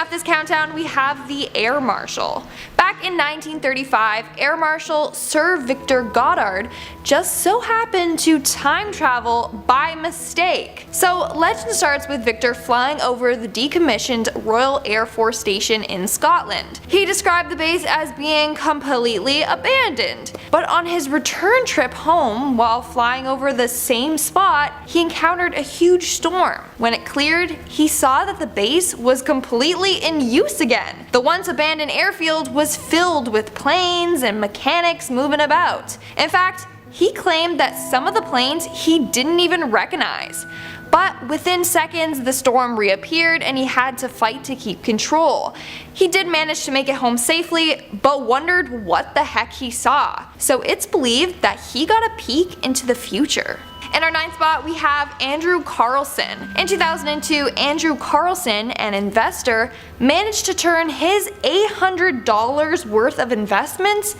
off this countdown, we have the Air Marshal. Back in 1935, Air Marshal Sir Victor Goddard just so happened to time travel by mistake. So legend starts with Victor flying over the decommissioned Royal Air Force Station in Scotland. He described the base as being completely abandoned, but on his return trip home, while flying over the same spot, he encountered a huge storm. When it cleared, he saw that the base was completely in use again. The once abandoned airfield was filled with planes and mechanics moving about. In fact, he claimed that some of the planes he didn't even recognize. But within seconds, the storm reappeared and he had to fight to keep control. He did manage to make it home safely, but wondered what the heck he saw. So it's believed that he got a peek into the future. In our 9th spot, we have Andrew Carlson. In 2002, Andrew Carlson, an investor, managed to turn his $800 worth of investments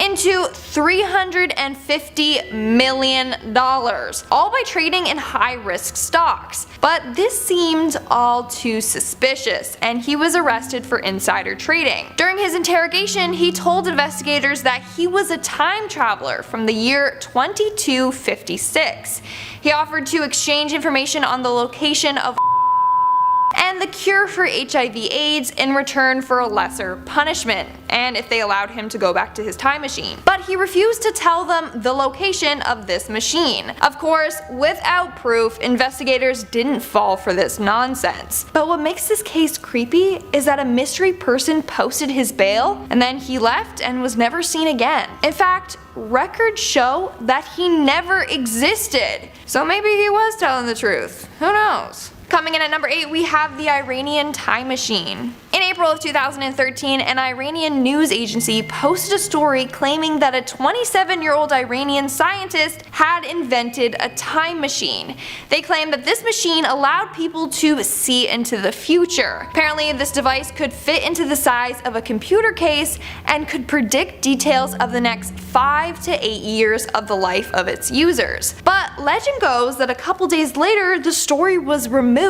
into $350 million, all by trading in high-risk stocks. But this seemed all too suspicious, and he was arrested for insider trading. During his interrogation, he told investigators that he was a time traveler from the year 2256. He offered to exchange information on the location of and the cure for HIV/AIDS in return for a lesser punishment, and if they allowed him to go back to his time machine. But he refused to tell them the location of this machine. Of course, without proof, investigators didn't fall for this nonsense. But what makes this case creepy is that a mystery person posted his bail, and then he left and was never seen again. In fact, records show that he never existed. So maybe he was telling the truth. Who knows? Coming in at number 8, we have the Iranian time machine. In April of 2013, an Iranian news agency posted a story claiming that a 27-year-old Iranian scientist had invented a time machine. They claimed that this machine allowed people to see into the future. Apparently, this device could fit into the size of a computer case and could predict details of the next 5 to 8 years of the life of its users. But legend goes that a couple days later, the story was removed.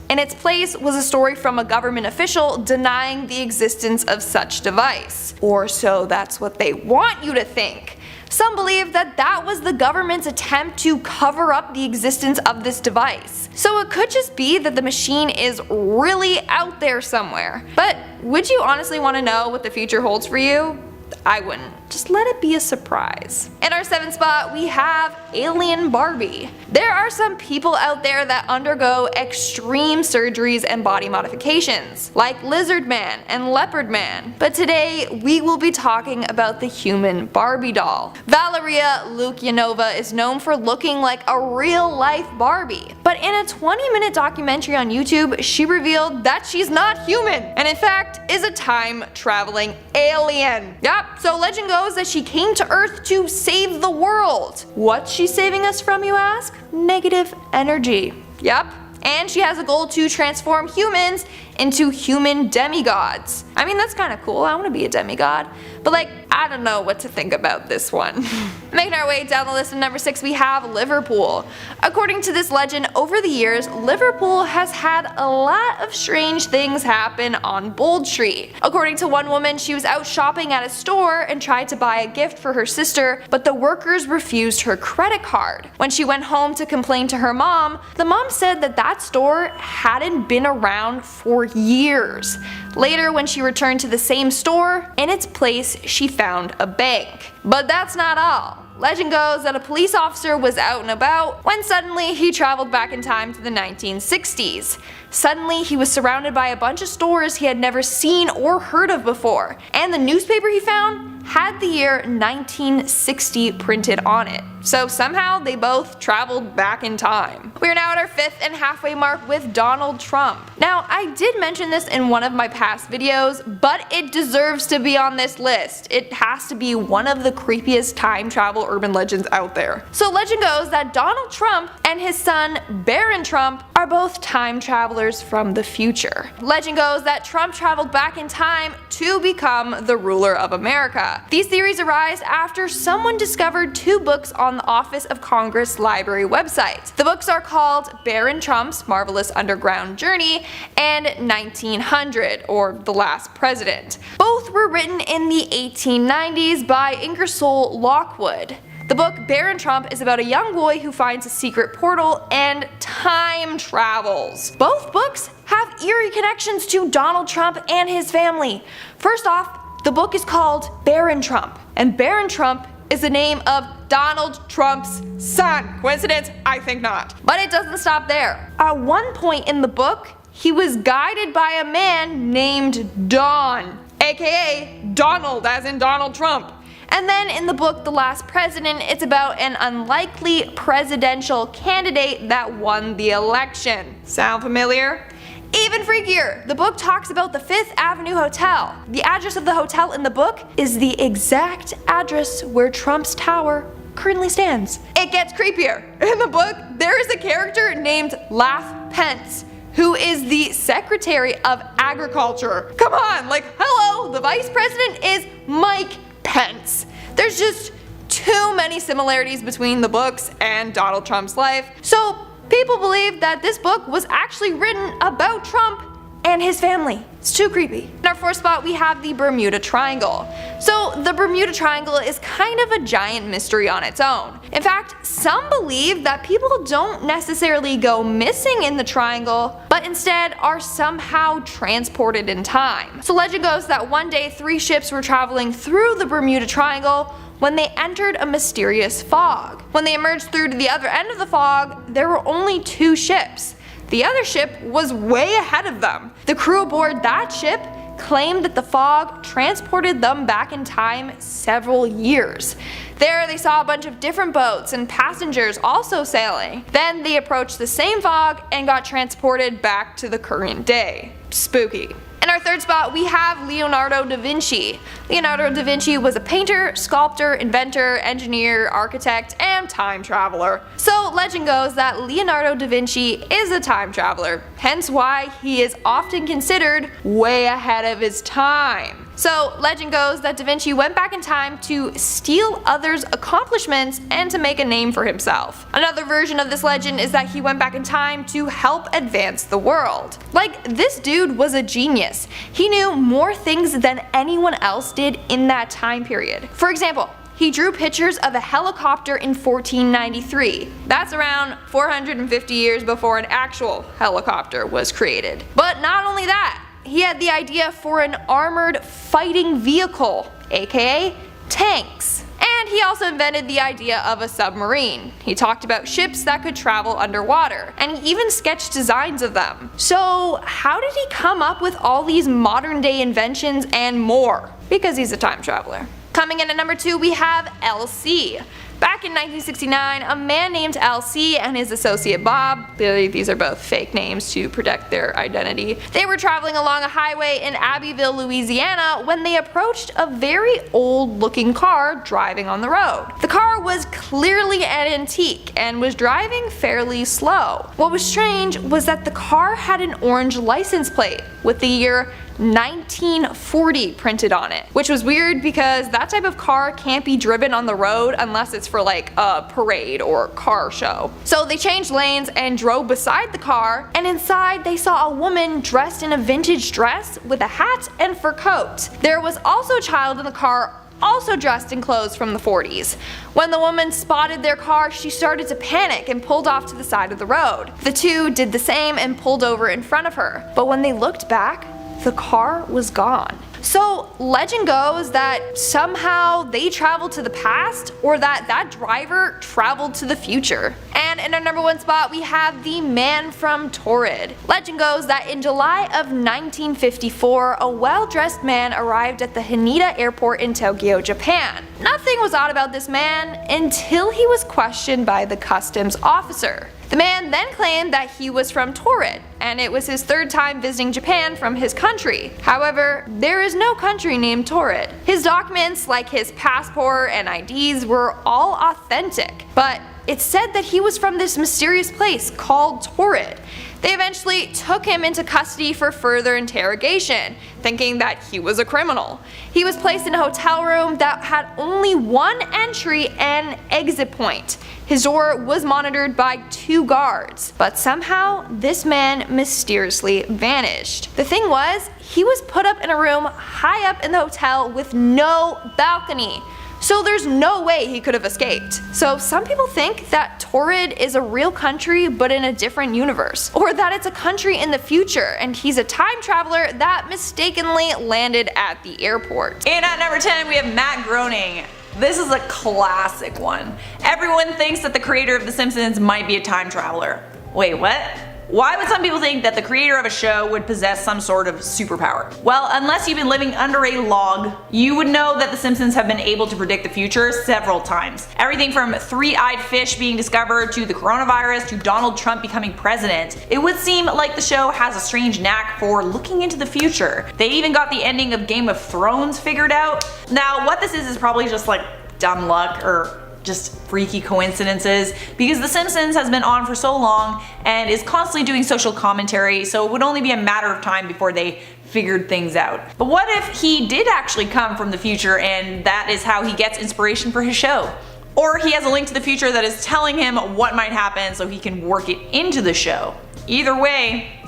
In its place was a story from a government official denying the existence of such device. Or so that's what they want you to think. Some believe that that was the government's attempt to cover up the existence of this device. So it could just be that the machine is really out there somewhere. But would you honestly want to know what the future holds for you? I wouldn't. Just let it be a surprise. In our 7th spot, we have Alien Barbie. There are some people out there that undergo extreme surgeries and body modifications, like Lizard Man and Leopard Man. But today, we will be talking about the human Barbie doll. Valeria Lukyanova is known for looking like a real-life Barbie. But in a 20-minute documentary on YouTube, she revealed that she's not human, and in fact, is a time-traveling alien. Yup, so legend goes that she came to Earth to save the world. What's she saving us from, you ask? Negative energy. Yep. And she has a goal to transform humans into human demigods. I mean, that's kind of cool. I want to be a demigod. But like, I don't know what to think about this one. Making our way down the list at number 6, we have Liverpool. According to this legend, over the years, Liverpool has had a lot of strange things happen on Bold Street. According to one woman, she was out shopping at a store and tried to buy a gift for her sister, but the workers refused her credit card. When she went home to complain to her mom, the mom said that that store hadn't been around for years. Later, when she returned to the same store, in its place she found a bank. But that's not all. Legend goes that a police officer was out and about when suddenly he traveled back in time to the 1960s. Suddenly he was surrounded by a bunch of stores he had never seen or heard of before, and the newspaper he found had the year 1960 printed on it. So somehow they both traveled back in time. We are now at our 5th and halfway mark with Donald Trump. Now, I did mention this in one of my past videos, but it deserves to be on this list. It has to be one of the creepiest time travel urban legends out there. So legend goes that Donald Trump and and his son Baron Trump are both time travelers from the future. Legend goes that Trump traveled back in time to become the ruler of America. These theories arise after someone discovered 2 books on the Office of Congress Library website. The books are called Baron Trump's Marvelous Underground Journey and 1900, or The Last President. Both were written in the 1890s by Ingersoll Lockwood. The book Baron Trump is about a young boy who finds a secret portal and time travels. Both books have eerie connections to Donald Trump and his family. First off, the book is called Baron Trump, and Baron Trump is the name of Donald Trump's son. Coincidence? I think not. But it doesn't stop there. At one point in the book, he was guided by a man named Don, aka Donald as in Donald Trump. And then in the book The Last President, it's about an unlikely presidential candidate that won the election. Sound familiar? Even freakier, the book talks about the 5th Avenue Hotel. The address of the hotel in the book is the exact address where Trump's tower currently stands. It gets creepier. In the book, there is a character named Laugh Pence, who is the Secretary of Agriculture. Come on, like, hello, the Vice President is Mike Pence. There's just too many similarities between the books and Donald Trump's life, so people believe that this book was actually written about Trump and his family. It's too creepy. In our 4th spot, we have the Bermuda Triangle. So the Bermuda Triangle is kind of a giant mystery on its own. In fact, some believe that people don't necessarily go missing in the triangle, but instead are somehow transported in time. So legend goes that one day 3 ships were traveling through the Bermuda Triangle when they entered a mysterious fog. When they emerged through to the other end of the fog, there were only 2 ships. The other ship was way ahead of them. The crew aboard that ship claimed that the fog transported them back in time several years. There they saw a bunch of different boats and passengers also sailing. Then they approached the same fog and got transported back to the current day. Spooky. In our 3rd spot, we have Leonardo da Vinci. Leonardo da Vinci was a painter, sculptor, inventor, engineer, architect, and time traveler. So legend goes that Leonardo da Vinci is a time traveler, hence why he is often considered way ahead of his time. So legend goes that Da Vinci went back in time to steal others' accomplishments and to make a name for himself. Another version of this legend is that he went back in time to help advance the world. Like, this dude was a genius. He knew more things than anyone else did in that time period. For example, he drew pictures of a helicopter in 1493. That's around 450 years before an actual helicopter was created. But not only that, he had the idea for an armored fighting vehicle, aka tanks. And he also invented the idea of a submarine. He talked about ships that could travel underwater, and he even sketched designs of them. So how did he come up with all these modern day inventions and more? Because he's a time traveler. Coming in at number 2, we have LC. Back in 1969, a man named LC and his associate Bob, clearly these are both fake names to protect their identity, they were traveling along a highway in Abbeville, Louisiana when they approached a very old looking car driving on the road. The car was clearly an antique and was driving fairly slow. What was strange was that the car had an orange license plate with the year 1940 printed on it, which was weird because that type of car can't be driven on the road unless it's for like a parade or car show. So they changed lanes and drove beside the car, and inside they saw a woman dressed in a vintage dress with a hat and fur coat. There was also a child in the car, also dressed in clothes from the 40s. When the woman spotted their car, she started to panic and pulled off to the side of the road. The two did the same and pulled over in front of her, but when they looked back, the car was gone. So legend goes that somehow they traveled to the past, or that driver traveled to the future. And in our number 1 spot, we have the man from Torrid. Legend goes that in July of 1954, a well-dressed man arrived at the Haneda airport in Tokyo, Japan. Nothing was odd about this man until he was questioned by the customs officer. The man then claimed that he was from Torrid, and it was his 3rd time visiting Japan from his country. However, there is no country named Torrid. His documents, like his passport and IDs, were all authentic, but It's said that he was from this mysterious place called Torrid. They eventually took him into custody for further interrogation, thinking that he was a criminal. He was placed in a hotel room that had only one entry and exit point. His door was monitored by 2 guards, but somehow this man mysteriously vanished. The thing was, he was put up in a room high up in the hotel with no balcony. So there's no way he could have escaped. So some people think that Torrid is a real country but in a different universe, or that it's a country in the future and he's a time traveler that mistakenly landed at the airport. And at number 10 we have Matt Groening. This is a classic one. Everyone thinks that the creator of The Simpsons might be a time traveler. Wait, what? Why would some people think that the creator of a show would possess some sort of superpower? Well, unless you've been living under a log, you would know that The Simpsons have been able to predict the future several times. Everything from 3-eyed fish being discovered to the coronavirus to Donald Trump becoming president. It would seem like the show has a strange knack for looking into the future. They even got the ending of Game of Thrones figured out. Now, what this is probably just like dumb luck or just freaky coincidences, because The Simpsons has been on for so long and is constantly doing social commentary, so it would only be a matter of time before they figured things out. But what if he did actually come from the future and that is how he gets inspiration for his show? Or he has a link to the future that is telling him what might happen so he can work it into the show. Either way,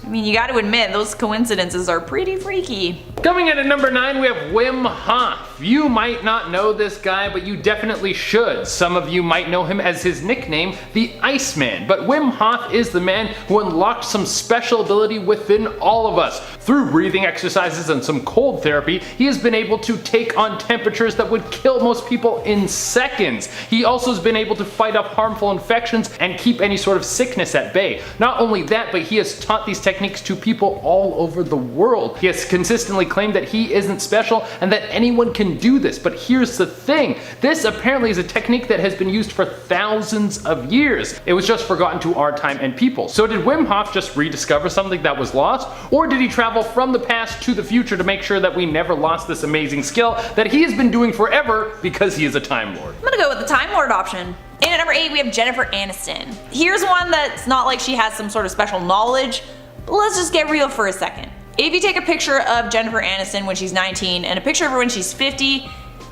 I mean, you gotta admit, those coincidences are pretty freaky. Coming in at number 9, we have Wim Hof. You might not know this guy, but you definitely should. Some of you might know him as his nickname, the Iceman. But Wim Hof is the man who unlocked some special ability within all of us. Through breathing exercises and some cold therapy, he has been able to take on temperatures that would kill most people in seconds. He also has been able to fight off harmful infections and keep any sort of sickness at bay. Not only that, but he has taught these techniques to people all over the world. He has consistently claimed that he isn't special and that anyone can do this, but here's the thing. This apparently is a technique that has been used for thousands of years. It was just forgotten to our time and people. So did Wim Hof just rediscover something that was lost? Or did he travel from the past to the future to make sure that we never lost this amazing skill that he has been doing forever because he is a Time Lord? I'm gonna go with the Time Lord option. And at number 8 we have Jennifer Aniston. Here's one that's not like she has some sort of special knowledge, but let's just get real for a second. If you take a picture of Jennifer Aniston when she's 19 and a picture of her when she's 50,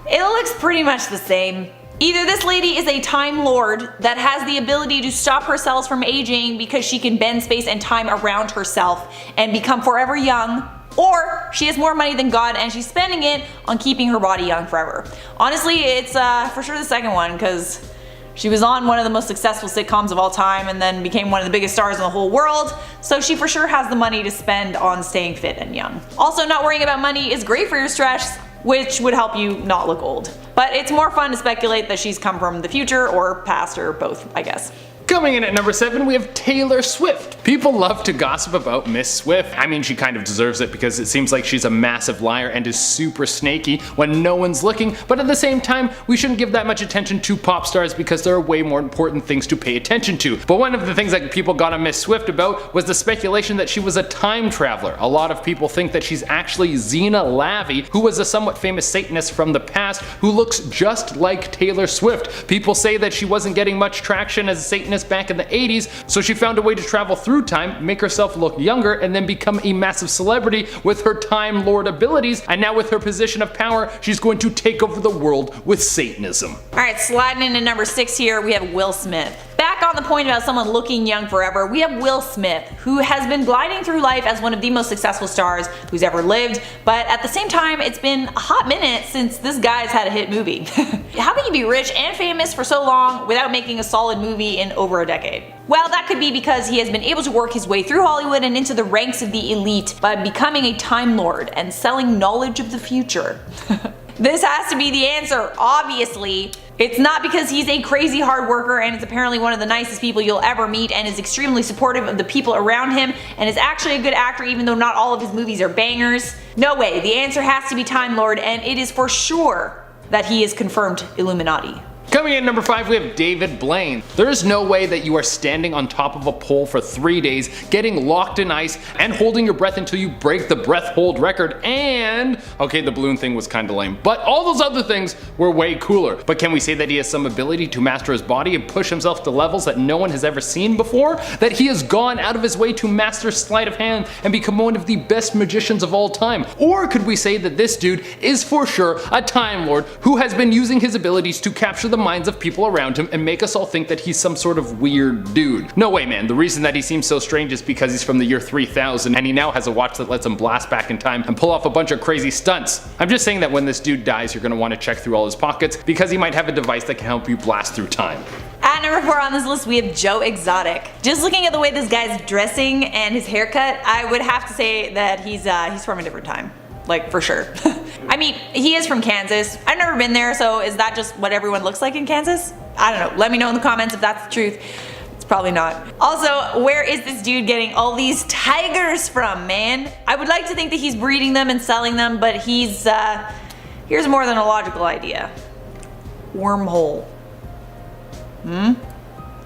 it looks pretty much the same. Either this lady is a Time Lord that has the ability to stop her cells from aging because she can bend space and time around herself and become forever young, or she has more money than God and she's spending it on keeping her body young forever. Honestly, it's for sure the second one, because she was on one of the most successful sitcoms of all time and then became one of the biggest stars in the whole world, so she for sure has the money to spend on staying fit and young. Also, not worrying about money is great for your stress, which would help you not look old. But it's more fun to speculate that she's come from the future or past or both, I guess. Coming in at number 7, we have Taylor Swift. People love to gossip about Miss Swift. I mean, she kind of deserves it because it seems like she's a massive liar and is super snaky when no one's looking, but at the same time, we shouldn't give that much attention to pop stars because there are way more important things to pay attention to. But one of the things that people got on Miss Swift about was the speculation that she was a time traveler. A lot of people think that she's actually Xena Lavey, who was a somewhat famous Satanist from the past who looks just like Taylor Swift. People say that she wasn't getting much traction as a Satanist back in the 80s, so she found a way to travel through time, make herself look younger, and then become a massive celebrity with her Time Lord abilities, and now with her position of power, she's going to take over the world with Satanism. Alright, sliding into number 6 here, we have Will Smith. Back on the point about someone looking young forever, we have Will Smith, who has been gliding through life as one of the most successful stars who's ever lived, but at the same time, it's been a hot minute since this guy's had a hit movie. How can you be rich and famous for so long without making a solid movie in over a decade? Well, that could be because he has been able to work his way through Hollywood and into the ranks of the elite by becoming a Time Lord and selling knowledge of the future. This has to be the answer, obviously. It's not because he's a crazy hard worker and is apparently one of the nicest people you'll ever meet and is extremely supportive of the people around him and is actually a good actor even though not all of his movies are bangers. No way, the answer has to be Time Lord, and it is for sure that he is confirmed Illuminati. Coming in number 5, we have David Blaine. There is no way that you are standing on top of a pole for 3 days, getting locked in ice, and holding your breath until you break the breath hold record, and, okay, the balloon thing was kinda lame, but all those other things were way cooler. But can we say that he has some ability to master his body and push himself to levels that no one has ever seen before? That he has gone out of his way to master sleight of hand and become one of the best magicians of all time? Or could we say that this dude is for sure a Time Lord who has been using his abilities to capture the minds of people around him and make us all think that he's some sort of weird dude? No way, man. The reason that he seems so strange is because he's from the year 3000 and he now has a watch that lets him blast back in time and pull off a bunch of crazy stunts. I'm just saying that when this dude dies, you're gonna want to check through all his pockets because he might have a device that can help you blast through time. At number 4 on this list, we have Joe Exotic. Just looking at the way this guy's dressing and his haircut, I would have to say that he's from a different time. Like, for sure. I mean, he is from Kansas. I've never been there, so is that just what everyone looks like in Kansas? I don't know. Let me know in the comments if that's the truth. It's probably not. Also, where is this dude getting all these tigers from, man? I would like to think that he's breeding them and selling them, but here's more than a logical idea. Wormhole.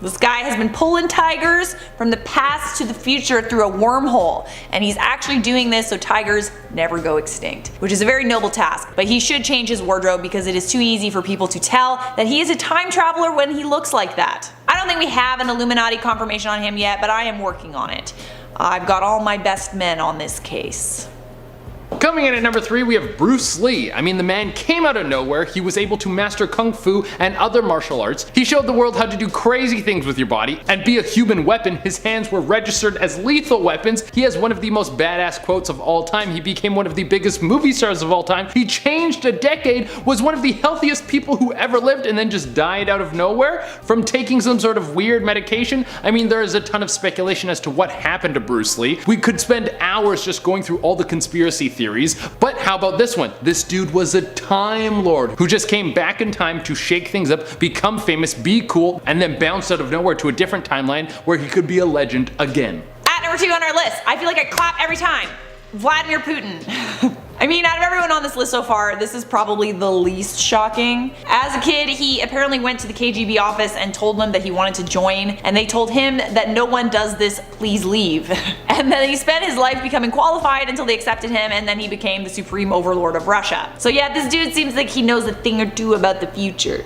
This guy has been pulling tigers from the past to the future through a wormhole, and he's actually doing this so tigers never go extinct, which is a very noble task. But he should change his wardrobe because it is too easy for people to tell that he is a time traveler when he looks like that. I don't think we have an Illuminati confirmation on him yet, but I am working on it. I've got all my best men on this case. Coming in at number 3, we have Bruce Lee. I mean, the man came out of nowhere. He was able to master kung fu and other martial arts. He showed the world how to do crazy things with your body and be a human weapon. His hands were registered as lethal weapons. He has one of the most badass quotes of all time. He became one of the biggest movie stars of all time. He changed a decade, was one of the healthiest people who ever lived, and then just died out of nowhere from taking some sort of weird medication. I mean, there is a ton of speculation as to what happened to Bruce Lee. We could spend hours just going through all the conspiracy theories. But how about this one? This dude was a Time Lord who just came back in time to shake things up, become famous, be cool, and then bounced out of nowhere to a different timeline where he could be a legend again. At number 2 on our list, I feel like I clap every time. Vladimir Putin. I mean, out of everyone on this list so far, this is probably the least shocking. As a kid, he apparently went to the KGB office and told them that he wanted to join, and they told him that no one does this, please leave. And then he spent his life becoming qualified until they accepted him, and then he became the supreme overlord of Russia. So yeah, this dude seems like he knows a thing or two about the future.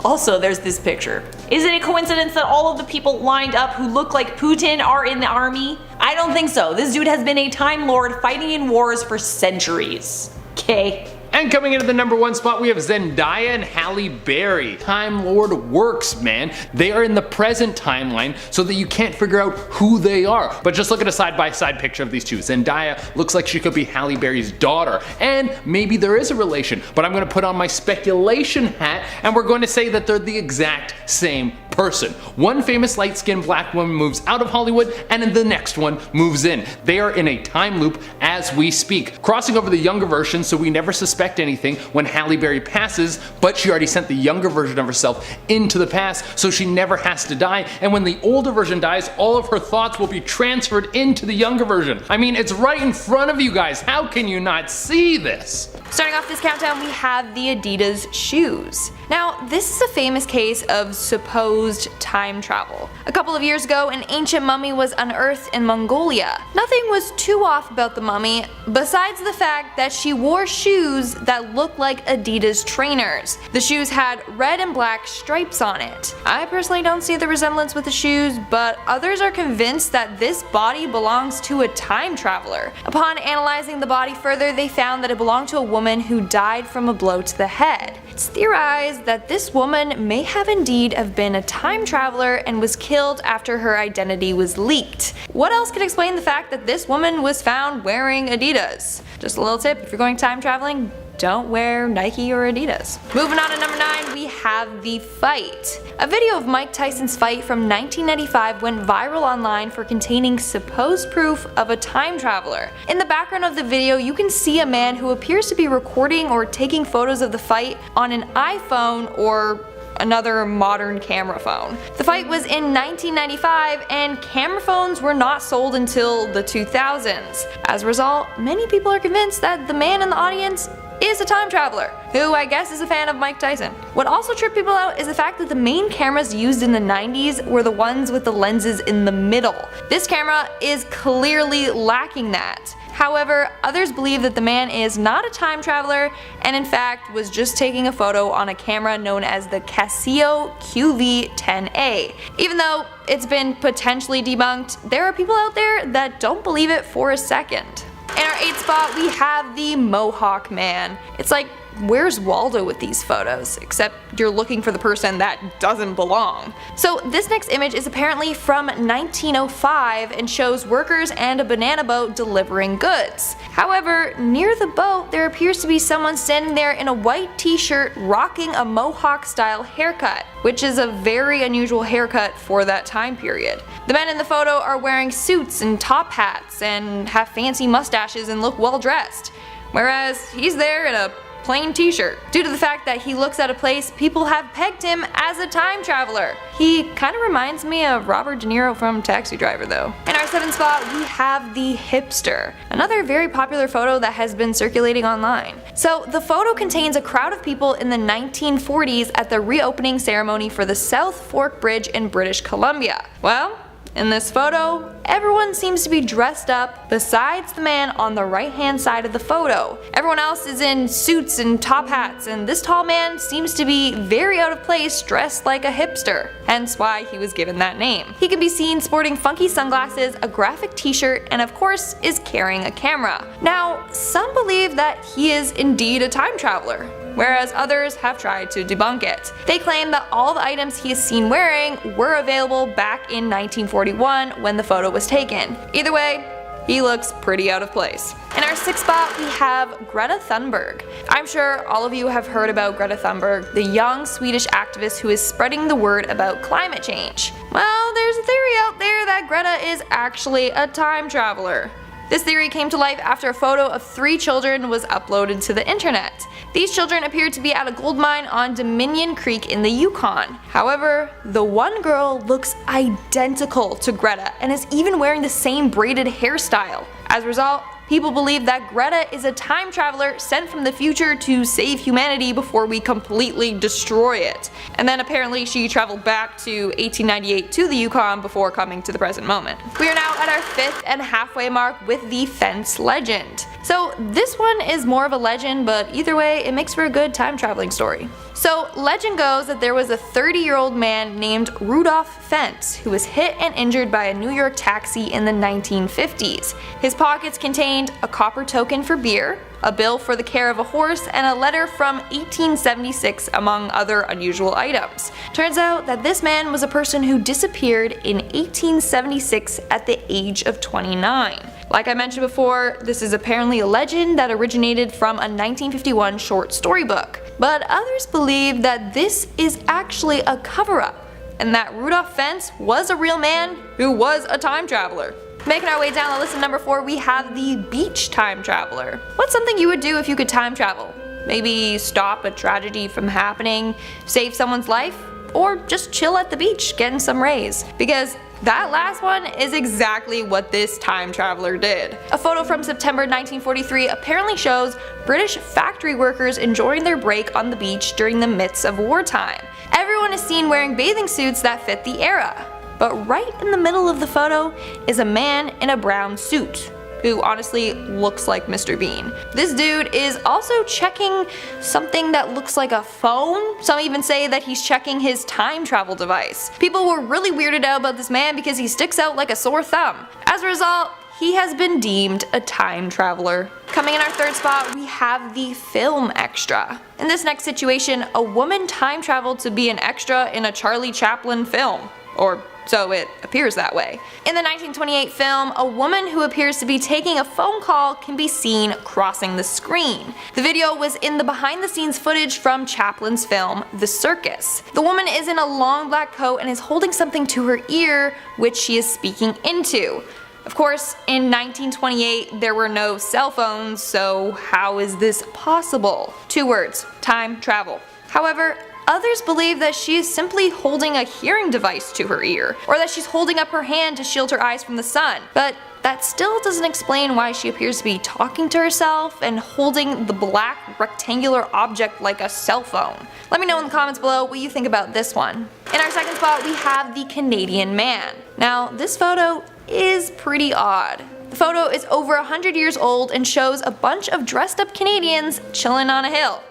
Also, there's this picture. Is it a coincidence that all of the people lined up who look like Putin are in the army? I don't think so. This dude has been a Time Lord fighting in wars for centuries. Okay. And coming into the number 1 spot, we have Zendaya and Halle Berry. Time Lord works, man. They are in the present timeline so that you can't figure out who they are. But just look at a side-by-side picture of these two. Zendaya looks like she could be Halle Berry's daughter, and maybe there is a relation, but I'm gonna put on my speculation hat and we're going to say that they're the exact same person. One famous light-skinned black woman moves out of Hollywood and then the next one moves in. They are in a time loop as we speak, crossing over the younger version so we never suspect anything when Halle Berry passes, but she already sent the younger version of herself into the past so she never has to die, and when the older version dies, all of her thoughts will be transferred into the younger version. I mean, it's right in front of you guys. How can you not see this? Starting off this countdown, we have the Adidas shoes. Now, this is a famous case of supposed time travel. A couple of years ago, an ancient mummy was unearthed in Mongolia. Nothing was too off about the mummy, besides the fact that she wore shoes that looked like Adidas trainers. The shoes had red and black stripes on it. I personally don't see the resemblance with the shoes, but others are convinced that this body belongs to a time traveler. Upon analyzing the body further, they found that it belonged to a woman who died from a blow to the head. It's theorized that this woman may have indeed have been a time traveler and was killed after her identity was leaked. What else could explain the fact that this woman was found wearing Adidas? Just a little tip, if you're going time traveling, don't wear Nike or Adidas. Moving on to number 9, we have The Fight. A video of Mike Tyson's fight from 1995 went viral online for containing supposed proof of a time traveler. In the background of the video, you can see a man who appears to be recording or taking photos of the fight on an iPhone or another modern camera phone. The fight was in 1995 and camera phones were not sold until the 2000s. As a result, many people are convinced that the man in the audience is a time traveler, who I guess is a fan of Mike Tyson. What also tripped people out is the fact that the main cameras used in the 90s were the ones with the lenses in the middle. This camera is clearly lacking that. However, others believe that the man is not a time traveler and in fact was just taking a photo on a camera known as the Casio QV10A. Even though it's been potentially debunked, there are people out there that don't believe it for a second. In our 8th spot, we have the Mohawk Man. It's like, where's Waldo with these photos? Except you're looking for the person that doesn't belong. So this next image is apparently from 1905 and shows workers and a banana boat delivering goods. However, near the boat there appears to be someone standing there in a white t-shirt rocking a Mohawk style haircut, which is a very unusual haircut for that time period. The men in the photo are wearing suits and top hats and have fancy mustaches and look well dressed, whereas he's there in a plain t-shirt. Due to the fact that he looks out of place, people have pegged him as a time traveler. He kind of reminds me of Robert De Niro from Taxi Driver though. In our 7th spot, we have the hipster, another very popular photo that has been circulating online. So the photo contains a crowd of people in the 1940s at the reopening ceremony for the South Fork Bridge in British Columbia. Well, in this photo, everyone seems to be dressed up besides the man on the right hand side of the photo. Everyone else is in suits and top hats, and this tall man seems to be very out of place dressed like a hipster, hence why he was given that name. He can be seen sporting funky sunglasses, a graphic t-shirt, and of course is carrying a camera. Now, some believe that he is indeed a time traveler, whereas others have tried to debunk it. They claim that all the items he is seen wearing were available back in 1941 when the photo was taken. Either way, he looks pretty out of place. In our 6th spot, we have Greta Thunberg. I'm sure all of you have heard about Greta Thunberg, the young Swedish activist who is spreading the word about climate change. Well, there's a theory out there that Greta is actually a time traveler. This theory came to life after a photo of 3 children was uploaded to the internet. These children appeared to be at a gold mine on Dominion Creek in the Yukon. However, the one girl looks identical to Greta and is even wearing the same braided hairstyle. As a result, people believe that Greta is a time traveler sent from the future to save humanity before we completely destroy it. And then apparently she traveled back to 1898 to the Yukon before coming to the present moment. We are now at our 5th and halfway mark with the fence legend. So this one is more of a legend, but either way it makes for a good time traveling story. So legend goes that there was a 30-year-old man named Rudolph Fentz who was hit and injured by a New York taxi in the 1950s. His pockets contained a copper token for beer, a bill for the care of a horse, and a letter from 1876 among other unusual items. Turns out that this man was a person who disappeared in 1876 at the age of 29. Like I mentioned before, this is apparently a legend that originated from a 1951 short story book. But others believe that this is actually a cover-up, and that Rudolph Fentz was a real man who was a time traveler. Making our way down the list at number 4, we have the beach time traveler. What's something you would do if you could time travel? Maybe stop a tragedy from happening, save someone's life, or just chill at the beach getting some rays. Because that last one is exactly what this time traveler did. A photo from September 1943 apparently shows British factory workers enjoying their break on the beach during the midst of wartime. Everyone is seen wearing bathing suits that fit the era. But right in the middle of the photo is a man in a brown suit, who honestly looks like Mr. Bean. This dude is also checking something that looks like a phone. Some even say that he's checking his time travel device. People were really weirded out about this man because he sticks out like a sore thumb. As a result, he has been deemed a time traveler. Coming in our 3rd spot, we have the film extra. In this next situation, a woman time traveled to be an extra in a Charlie Chaplin film. Or so it appears that way. In the 1928 film, a woman who appears to be taking a phone call can be seen crossing the screen. The video was in the behind the scenes footage from Chaplin's film, The Circus. The woman is in a long black coat and is holding something to her ear, which she is speaking into. Of course, in 1928 there were no cell phones, so how is this possible? 2 words: time travel. However, others believe that she is simply holding a hearing device to her ear, or that she's holding up her hand to shield her eyes from the sun. But that still doesn't explain why she appears to be talking to herself and holding the black rectangular object like a cell phone. Let me know in the comments below what you think about this one. In our second spot, we have the Canadian man. Now, this photo is pretty odd. The photo is over 100 years old and shows a bunch of dressed up Canadians chilling on a hill.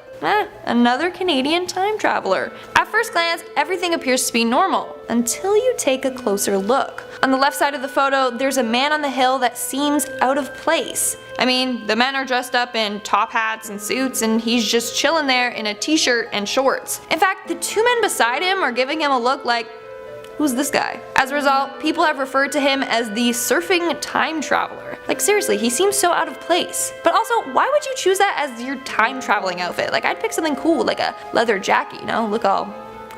Another Canadian time traveler. At first glance, everything appears to be normal, until you take a closer look. On the left side of the photo, there's a man on the hill that seems out of place. I mean, the men are dressed up in top hats and suits, and he's just chilling there in a t-shirt and shorts. In fact, the two men beside him are giving him a look like, who's this guy? As a result, people have referred to him as the surfing time traveler. Like seriously, he seems so out of place. But also, why would you choose that as your time traveling outfit? Like I'd pick something cool, like a leather jacket, you know, look all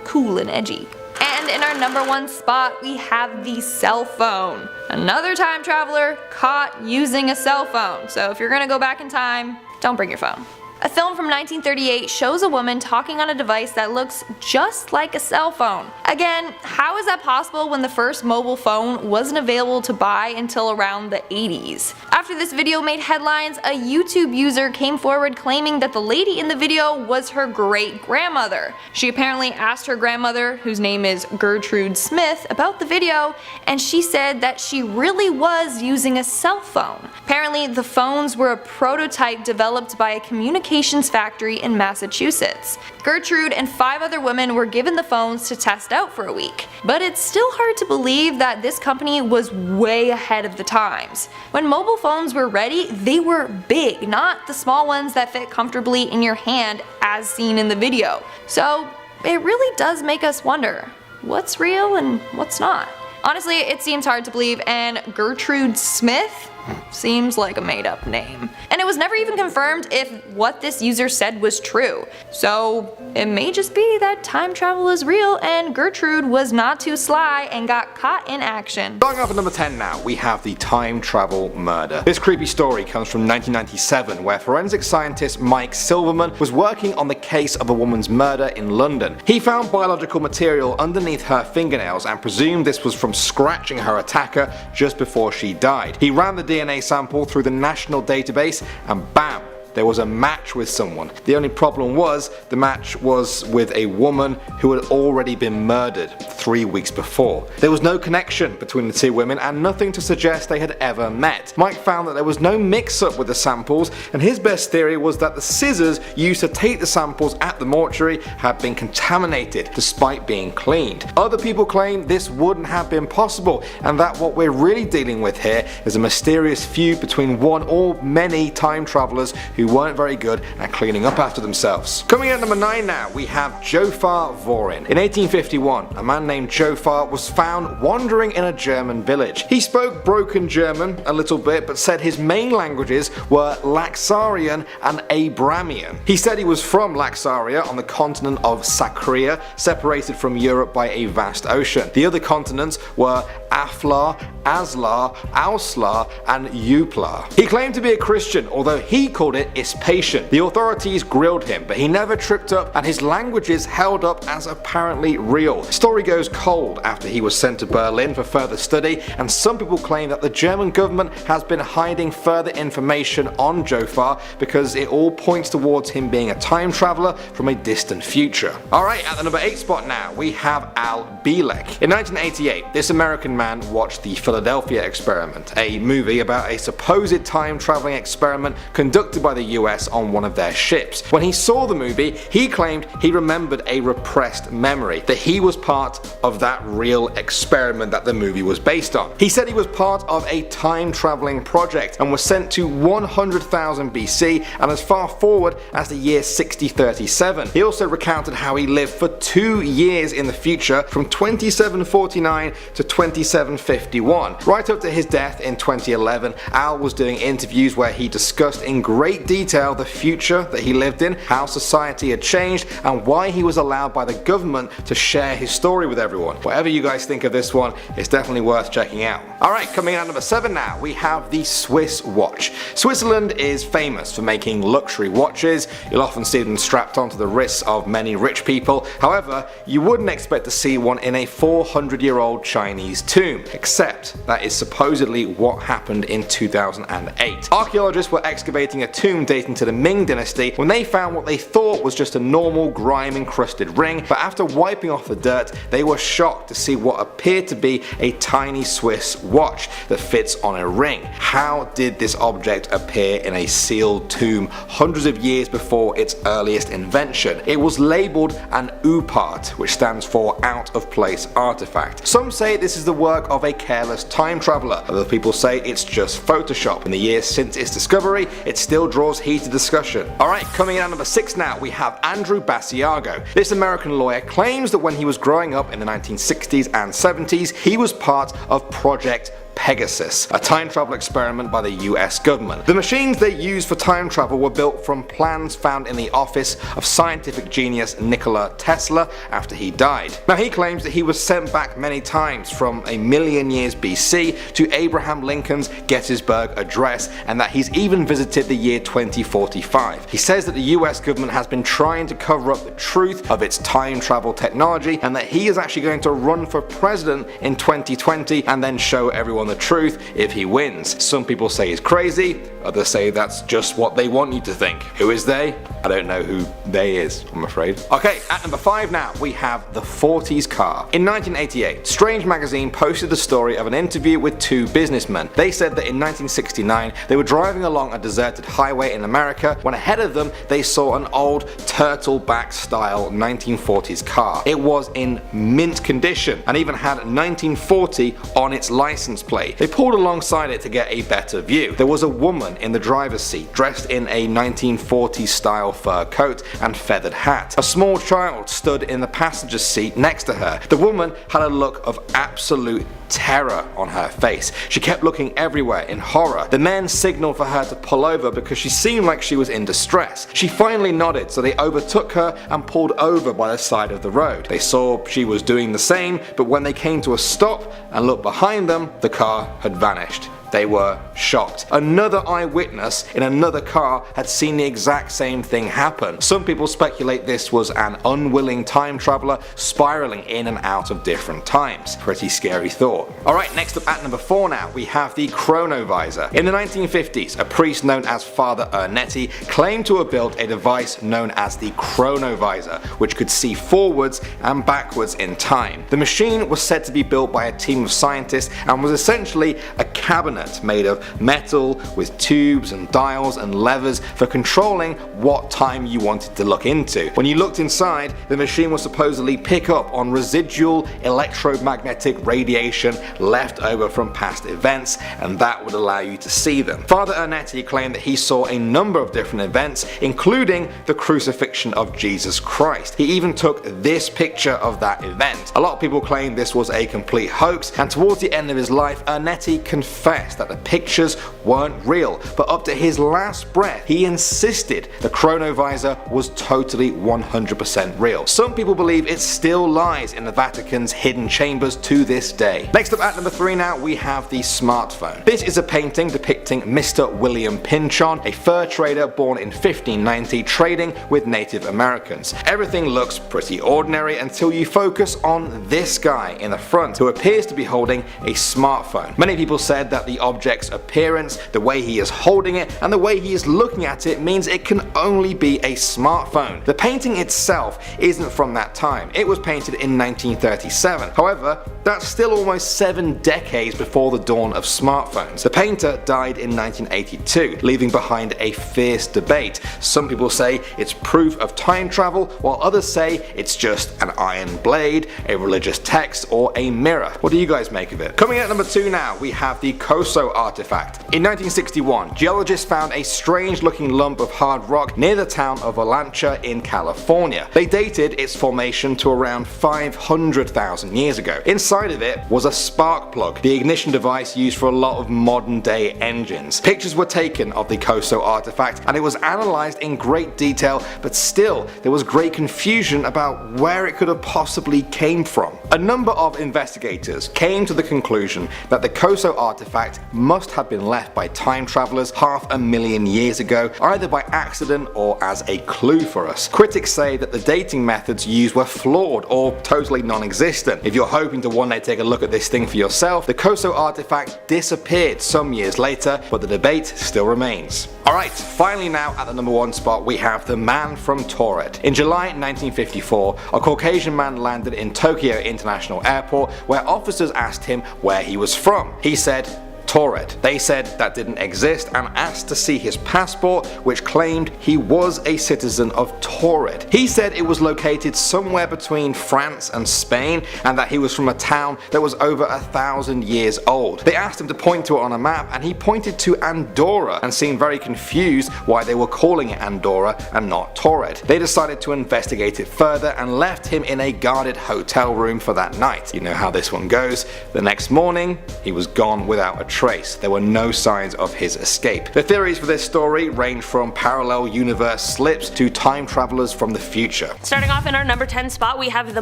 cool and edgy. And in our number one spot, we have the cell phone. Another time traveler caught using a cell phone. So if you're gonna go back in time, don't bring your phone. A film from 1938 shows a woman talking on a device that looks just like a cell phone. Again, how is that possible when the first mobile phone wasn't available to buy until around the 80s? After this video made headlines, a YouTube user came forward claiming that the lady in the video was her great-grandmother. She apparently asked her grandmother, whose name is Gertrude Smith, about the video, and she said that she really was using a cell phone. Apparently, the phones were a prototype developed by a communications factory in Massachusetts. Gertrude and 5 other women were given the phones to test out for a week. But it's still hard to believe that this company was way ahead of the times. When mobile phones were ready, they were big, not the small ones that fit comfortably in your hand as seen in the video. So it really does make us wonder, what's real and what's not? Honestly, it seems hard to believe, and Gertrude Smith seems like a made-up name. And it was never even confirmed if what this user said was true. So it may just be that time travel is real and Gertrude was not too sly and got caught in action. Starting off at number 10 now, we have the time travel murder. This creepy story comes from 1997, where forensic scientist Mike Silverman was working on the case of a woman's murder in London. He found biological material underneath her fingernails and presumed this was from scratching her attacker just before she died. He ran the DNA sample through the national database and bam! There was a match with someone. The only problem was the match was with a woman who had already been murdered 3 weeks before. There was no connection between the two women and nothing to suggest they had ever met. Mike found that there was no mix-up with the samples, and his best theory was that the scissors used to take the samples at the mortuary had been contaminated despite being cleaned. Other people claim this wouldn't have been possible, and that what we're really dealing with here is a mysterious feud between one or many time travelers who weren't very good at cleaning up after themselves. Coming in at number 9 now, we have Jofar Vorin. In 1851, a man named Jofar was found wandering in a German village. He spoke broken German a little bit, but said his main languages were Laxarian and Abramian. He said he was from Laxaria on the continent of Sakria, separated from Europe by a vast ocean. The other continents were Aflar, Aslar, Auslar, and Uplar. He claimed to be a Christian, although he called it Ispatian. The authorities grilled him, but he never tripped up and his languages held up as apparently real. The story goes cold after he was sent to Berlin for further study, and some people claim that the German government has been hiding further information on Jofar because it all points towards him being a time traveler from a distant future. Alright, at the number 8 spot now, we have Al Bielek. In 1988, this American man watched the Philadelphia Experiment, a movie about a supposed time traveling experiment conducted by the US on one of their ships. When he saw the movie, he claimed he remembered a repressed memory, that he was part of that real experiment that the movie was based on. He said he was part of a time traveling project and was sent to 100,000 BC and as far forward as the year 6037. He also recounted how he lived for 2 years in the future from 2749 to 2751. Right up to his death in 2011, Al was doing interviews where he discussed in great detail the future that he lived in, how society had changed, and why he was allowed by the government to share his story with everyone. Whatever you guys think of this one, it's definitely worth checking out. Alright, coming out at number 7 now, we have the Swiss watch. Switzerland is famous for making luxury watches. You'll often see them strapped onto the wrists of many rich people. However, you wouldn't expect to see one in a 400-year-old Chinese tomb. tomb, except that is supposedly what happened in 2008. Archaeologists were excavating a tomb dating to the Ming dynasty when they found what they thought was just a normal grime encrusted ring, but after wiping off the dirt they were shocked to see what appeared to be a tiny Swiss watch that fits on a ring. How did this object appear in a sealed tomb hundreds of years before its earliest invention? It was labelled an UPART, which stands for out of place artifact. Some say this is the work of a careless time traveller, other people say it's just Photoshop. In the years since its discovery, it still draws heated discussion. Alright, coming in at number 6 now, we have Andrew Basiago. This American lawyer claims that when he was growing up in the 1960s and 70s, he was part of Project Pegasus, a time travel experiment by the US government. The machines they used for time travel were built from plans found in the office of scientific genius Nikola Tesla after he died. Now he claims that he was sent back many times from a million years BC to Abraham Lincoln's Gettysburg Address, and that he's even visited the year 2045. He says that the US government has been trying to cover up the truth of its time travel technology, and that he is actually going to run for president in 2020 and then show everyone the truth if he wins. Some people say he's crazy, others say that's just what they want you to think. Who is they? I don't know who they is, I'm afraid. Okay, at number 5 now, we have the 40s car. In 1988, Strange magazine posted the story of an interview with two businessmen. They said that in 1969 they were driving along a deserted highway in America when ahead of them they saw an old turtleback style 1940s car. It was in mint condition and even had 1940 on its license plate. They pulled alongside it to get a better view. There was a woman in the driver's seat dressed in a 1940s style fur coat and feathered hat. A small child stood in the passenger seat next to her. The woman had a look of absolute terror on her face. She kept looking everywhere in horror. The men signaled for her to pull over because she seemed like she was in distress. She finally nodded, so they overtook her and pulled over by the side of the road. They saw she was doing the same, but when they came to a stop and looked behind them, the car had vanished. They were shocked. Another eyewitness in another car had seen the exact same thing happen. Some people speculate this was an unwilling time traveller spiraling in and out of different times. Pretty scary thought. Alright, next up at number 4 now, we have the chronovisor. In the 1950s, a priest known as Father Ernetti claimed to have built a device known as the chronovisor, which could see forwards and backwards in time. The machine was said to be built by a team of scientists and was essentially a cabinet made of metal with tubes and dials and levers for controlling what time you wanted to look into. When you looked inside, the machine would supposedly pick up on residual electromagnetic radiation left over from past events, and that would allow you to see them. Father Ernetti claimed that he saw a number of different events, including the crucifixion of Jesus Christ. He even took this picture of that event. A lot of people claim this was a complete hoax, and towards the end of his life, Ernetti confessed that the pictures weren't real, but up to his last breath he insisted the chronovisor was totally 100% real. Some people believe it still lies in the Vatican's hidden chambers to this day. Next up at number 3 now, we have the smartphone. This is a painting depicting Mr. William Pynchon, a fur trader born in 1590 trading with Native Americans. Everything looks pretty ordinary until you focus on this guy in the front who appears to be holding a smartphone. Many people said that the object's appearance, the way he is holding it, and the way he is looking at it means it can only be a smartphone. The painting itself isn't from that time. It was painted in 1937. However, that's still almost 7 decades before the dawn of smartphones. The painter died in 1982, leaving behind a fierce debate. Some people say it's proof of time travel, while others say it's just an iron blade, a religious text, or a mirror. What do you guys make of it? Coming in at number 2 now, we have the Coso artifact. In 1961, geologists found a strange looking lump of hard rock near the town of Olancha in California. They dated its formation to around 500,000 years ago. Inside of it was a spark plug, the ignition device used for a lot of modern day engines. Pictures were taken of the Coso artifact and it was analysed in great detail, but still there was great confusion about where it could have possibly came from. A number of investigators came to the conclusion that the Coso artifact must have been left left by time travelers 500,000 years ago, either by accident or as a clue for us. Critics say that the dating methods used were flawed or totally non-existent. If you're hoping to one day take a look at this thing for yourself, the Koso artifact disappeared some years later, but the debate still remains. Alright, finally now at the number 1 spot we have the man from Tauret. In July 1954, a Caucasian man landed in Tokyo International Airport where officers asked him where he was from. He said, Tauret. They said that didn't exist and asked to see his passport, which claimed he was a citizen of Tauret. He said it was located somewhere between France and Spain and that he was from a town that was over 1,000 years old. They asked him to point to it on a map and he pointed to Andorra and seemed very confused why they were calling it Andorra and not Tauret. They decided to investigate it further and left him in a guarded hotel room for that night. You know how this one goes. The next morning, he was gone without a trace. There were no signs of his escape. The theories for this story range from parallel universe slips to time travelers from the future. Starting off in our number 10 spot, we have the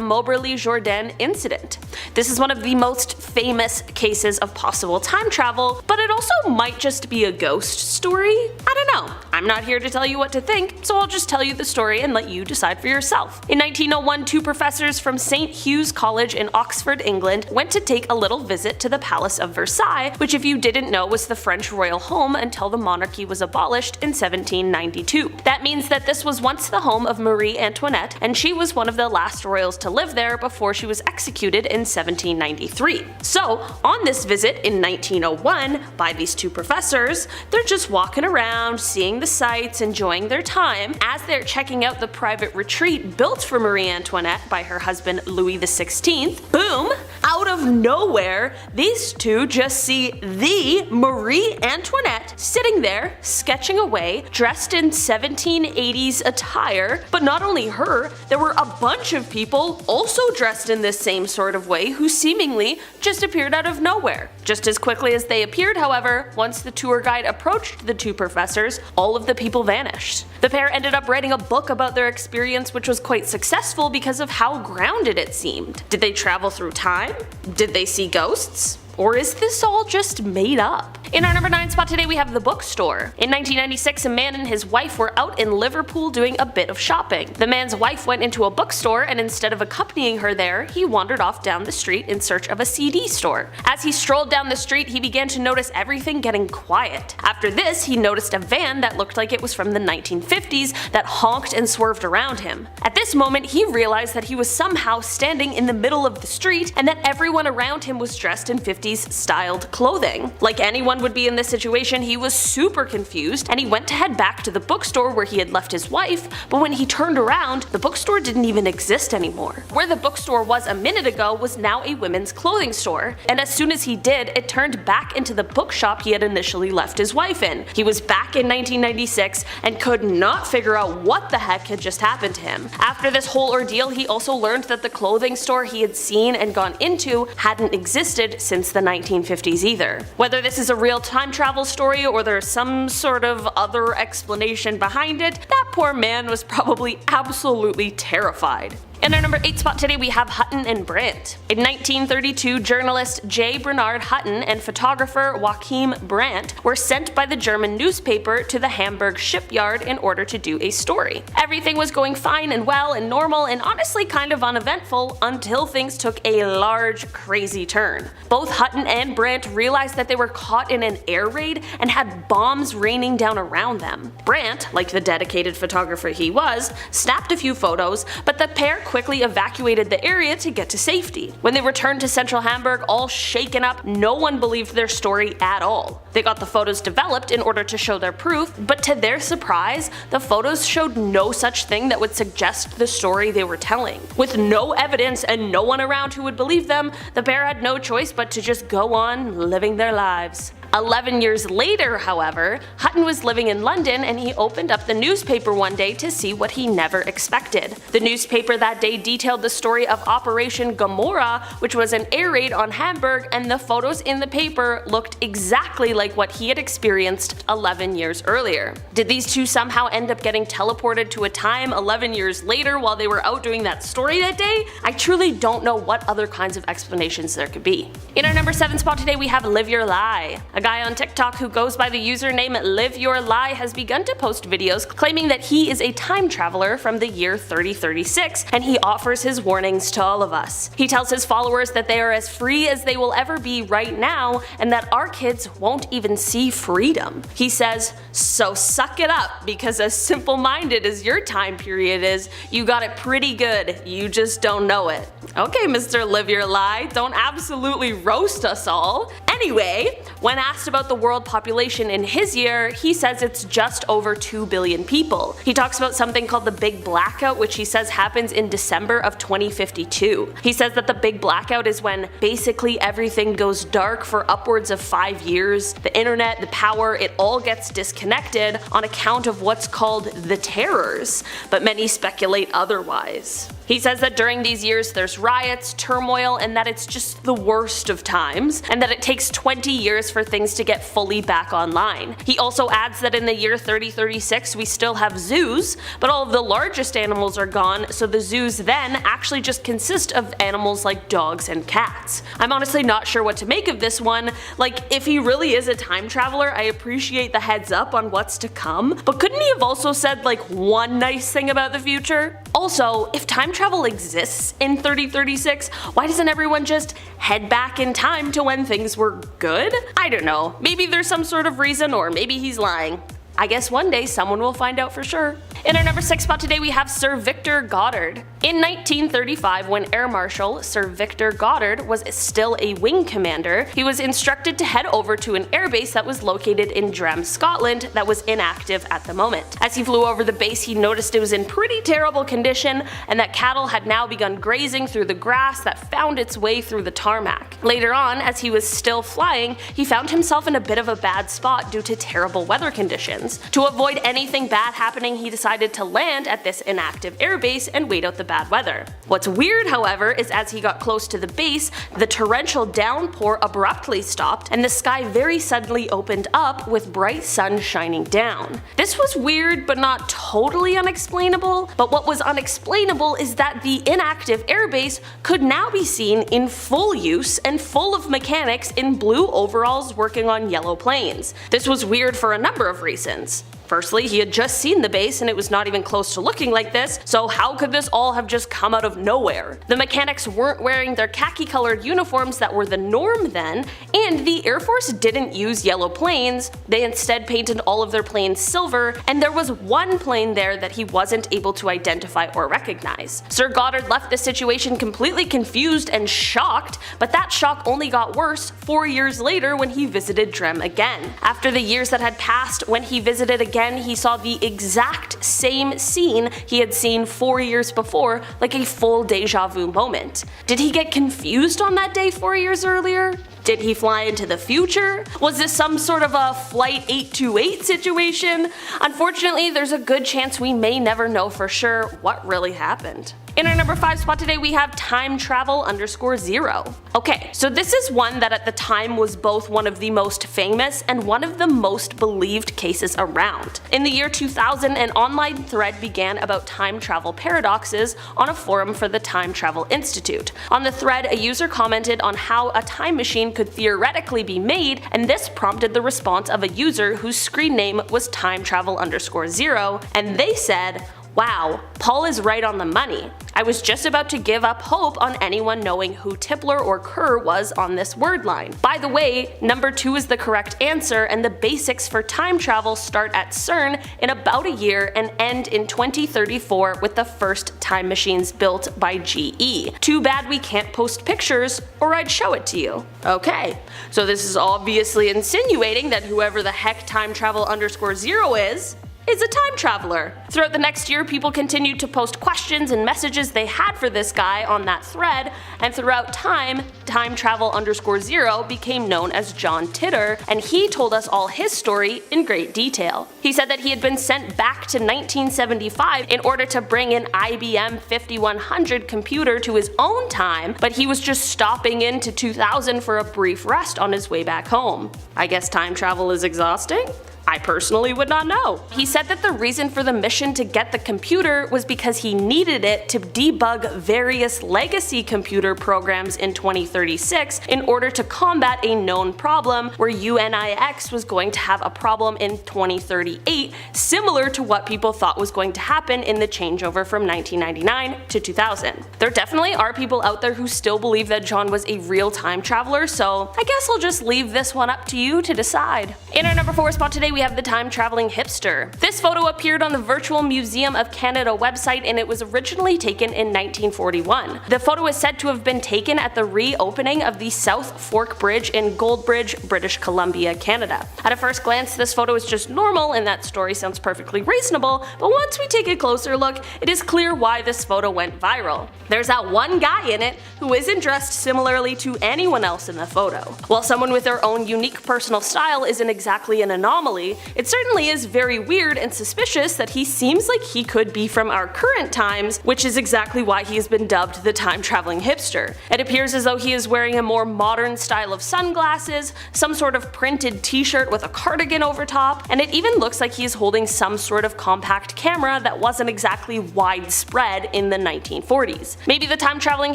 Moberly-Jourdain incident. This is one of the most famous cases of possible time travel, but it also might just be a ghost story? I don't know. I'm not here to tell you what to think, so I'll just tell you the story and let you decide for yourself. In 1901, 2 professors from St. Hugh's College in Oxford, England, went to take a little visit to the Palace of Versailles, which if you didn't know was the French royal home until the monarchy was abolished in 1792. That means that this was once the home of Marie Antoinette, and she was one of the last royals to live there before she was executed in 1793. So, on this visit in 1901 by these 2 professors, they're just walking around, seeing the sights, enjoying their time. As they're checking out the private retreat built for Marie Antoinette by her husband Louis XVI, boom! Out of nowhere, these 2 just see the Marie Antoinette sitting there, sketching away, dressed in 1780s attire. But not only her, there were a bunch of people also dressed in this same sort of way who seemingly just appeared out of nowhere. Just as quickly as they appeared, however, once the tour guide approached the 2 professors, all of the people vanished. The pair ended up writing a book about their experience, which was quite successful because of how grounded it seemed. Did they travel through time? Did they see ghosts? Or is this all just made up? In our number 9 spot today we have the bookstore. In 1996, a man and his wife were out in Liverpool doing a bit of shopping. The man's wife went into a bookstore and instead of accompanying her there, he wandered off down the street in search of a CD store. As he strolled down the street, he began to notice everything getting quiet. After this, he noticed a van that looked like it was from the 1950s that honked and swerved around him. At this moment, he realized that he was somehow standing in the middle of the street and that everyone around him was dressed in 50s styled clothing. Like anyone would be in this situation, he was super confused and he went to head back to the bookstore where he had left his wife, but when he turned around, the bookstore didn't even exist anymore. Where the bookstore was a minute ago was now a women's clothing store, and as soon as he did, it turned back into the bookshop he had initially left his wife in. He was back in 1996 and could not figure out what the heck had just happened to him. After this whole ordeal, he also learned that the clothing store he had seen and gone into hadn't existed since the 1950s either. Whether this is a real time travel story or there's some sort of other explanation behind it, that poor man was probably absolutely terrified. In our number 8 spot today we have Hutton and Brandt. In 1932, journalist J. Bernard Hutton and photographer Joachim Brandt were sent by the German newspaper to the Hamburg shipyard in order to do a story. Everything was going fine and well and normal and honestly kind of uneventful until things took a large, crazy turn. Both Hutton and Brandt realized that they were caught in an air raid and had bombs raining down around them. Brandt, like the dedicated photographer he was, snapped a few photos, but the pair quickly evacuated the area to get to safety. When they returned to central Hamburg all shaken up, no one believed their story at all. They got the photos developed in order to show their proof, but to their surprise, the photos showed no such thing that would suggest the story they were telling. With no evidence and no one around who would believe them, the pair had no choice but to just go on living their lives. 11 years later, however, Hutton was living in London and he opened up the newspaper one day to see what he never expected. The newspaper that day detailed the story of Operation Gomorrah, which was an air raid on Hamburg, and the photos in the paper looked exactly like what he had experienced 11 years earlier. Did these two somehow end up getting teleported to a time 11 years later while they were out doing that story that day? I truly don't know what other kinds of explanations there could be. In our number 7 spot today we have Live Your Lie. A guy on TikTok who goes by the username Live Your Lie has begun to post videos claiming that he is a time traveler from the year 3036, and he offers his warnings to all of us. He tells his followers that they are as free as they will ever be right now, and that our kids won't even see freedom. He says, so suck it up, because as simple-minded as your time period is, you got it pretty good, you just don't know it. Okay, Mr. Live Your Lie, don't absolutely roast us all. Anyway, when asked about the world population in his year, he says it's just over 2 billion people. He talks about something called the Big Blackout, which he says happens in December of 2052. He says that the Big Blackout is when basically everything goes dark for upwards of 5 years. The internet, the power, it all gets disconnected on account of what's called the terrors, but many speculate otherwise. He says that during these years there's riots, turmoil, and that it's just the worst of times, and that it takes 20 years for things to get fully back online. He also adds that in the year 3036 we still have zoos, but all of the largest animals are gone, so the zoos then actually just consist of animals like dogs and cats. I'm honestly not sure what to make of this one. Like, if he really is a time traveler, I appreciate the heads up on what's to come, but couldn't he have also said like one nice thing about the future? Also, if time travel exists in 3036, why doesn't everyone just head back in time to when things were good? I don't know, maybe there's some sort of reason, or maybe he's lying. I guess one day someone will find out for sure. In our number 6 spot today we have Sir Victor Goddard. In 1935, when Air Marshal Sir Victor Goddard was still a wing commander, he was instructed to head over to an airbase that was located in Drem, Scotland that was inactive at the moment. As he flew over the base, he noticed it was in pretty terrible condition and that cattle had now begun grazing through the grass that found its way through the tarmac. Later on, as he was still flying, he found himself in a bit of a bad spot due to terrible weather conditions. To avoid anything bad happening, he decided to land at this inactive airbase and wait out the bad weather. What's weird, however, is as he got close to the base, the torrential downpour abruptly stopped and the sky very suddenly opened up with bright sun shining down. This was weird but not totally unexplainable, but what was unexplainable is that the inactive airbase could now be seen in full use and full of mechanics in blue overalls working on yellow planes. This was weird for a number of reasons. Firstly, he had just seen the base and it was not even close to looking like this, so how could this all have just come out of nowhere? The mechanics weren't wearing their khaki-colored uniforms that were the norm then, and the Air Force didn't use yellow planes, they instead painted all of their planes silver, and there was one plane there that he wasn't able to identify or recognize. Sir Goddard left the situation completely confused and shocked, but that shock only got worse 4 years later when he visited Drem again. After the years that had passed, when he visited again, he saw the exact same scene he had seen 4 years before, like a full deja vu moment. Did he get confused on that day 4 years earlier? Did he fly into the future? Was this some sort of a Flight 828 situation? Unfortunately, there's a good chance we may never know for sure what really happened. In our number 5 spot today we have time travel _0. Okay, so this is one that at the time was both one of the most famous and one of the most believed cases around. In the year 2000, an online thread began about time travel paradoxes on a forum for the Time Travel Institute. On the thread, a user commented on how a time machine could theoretically be made, and this prompted the response of a user whose screen name was time travel _0, and they said, "Wow, Paul is right on the money. I was just about to give up hope on anyone knowing who Tipler or Kerr was on this word line. By the way, number 2 is the correct answer, and the basics for time travel start at CERN in about a year and end in 2034 with the first time machines built by GE. Too bad we can't post pictures, or I'd show it to you." Okay, so this is obviously insinuating that whoever the heck time travel _0 is a time traveler. Throughout the next year, people continued to post questions and messages they had for this guy on that thread, and throughout time, time travel _0 became known as John Titor, and he told us all his story in great detail. He said that he had been sent back to 1975 in order to bring an IBM 5100 computer to his own time, but he was just stopping into 2000 for a brief rest on his way back home. I guess time travel is exhausting? I personally would not know. He said that the reason for the mission to get the computer was because he needed it to debug various legacy computer programs in 2036 in order to combat a known problem where UNIX was going to have a problem in 2038, similar to what people thought was going to happen in the changeover from 1999 to 2000. There definitely are people out there who still believe that John was a real time traveler, so I guess I'll just leave this one up to you to decide. In our number 4 spot today we have the time traveling hipster. This photo appeared on the Virtual Museum of Canada website and it was originally taken in 1941. The photo is said to have been taken at the reopening of the South Fork Bridge in Goldbridge, British Columbia, Canada. At a first glance this photo is just normal and that story sounds perfectly reasonable, but once we take a closer look it is clear why this photo went viral. There's that one guy in it who isn't dressed similarly to anyone else in the photo. While someone with their own unique personal style isn't exactly an anomaly, it certainly is very weird and suspicious that he seems like he could be from our current times, which is exactly why he has been dubbed the time traveling hipster. It appears as though he is wearing a more modern style of sunglasses, some sort of printed t-shirt with a cardigan over top, and it even looks like he is holding some sort of compact camera that wasn't exactly widespread in the 1940s. Maybe the time traveling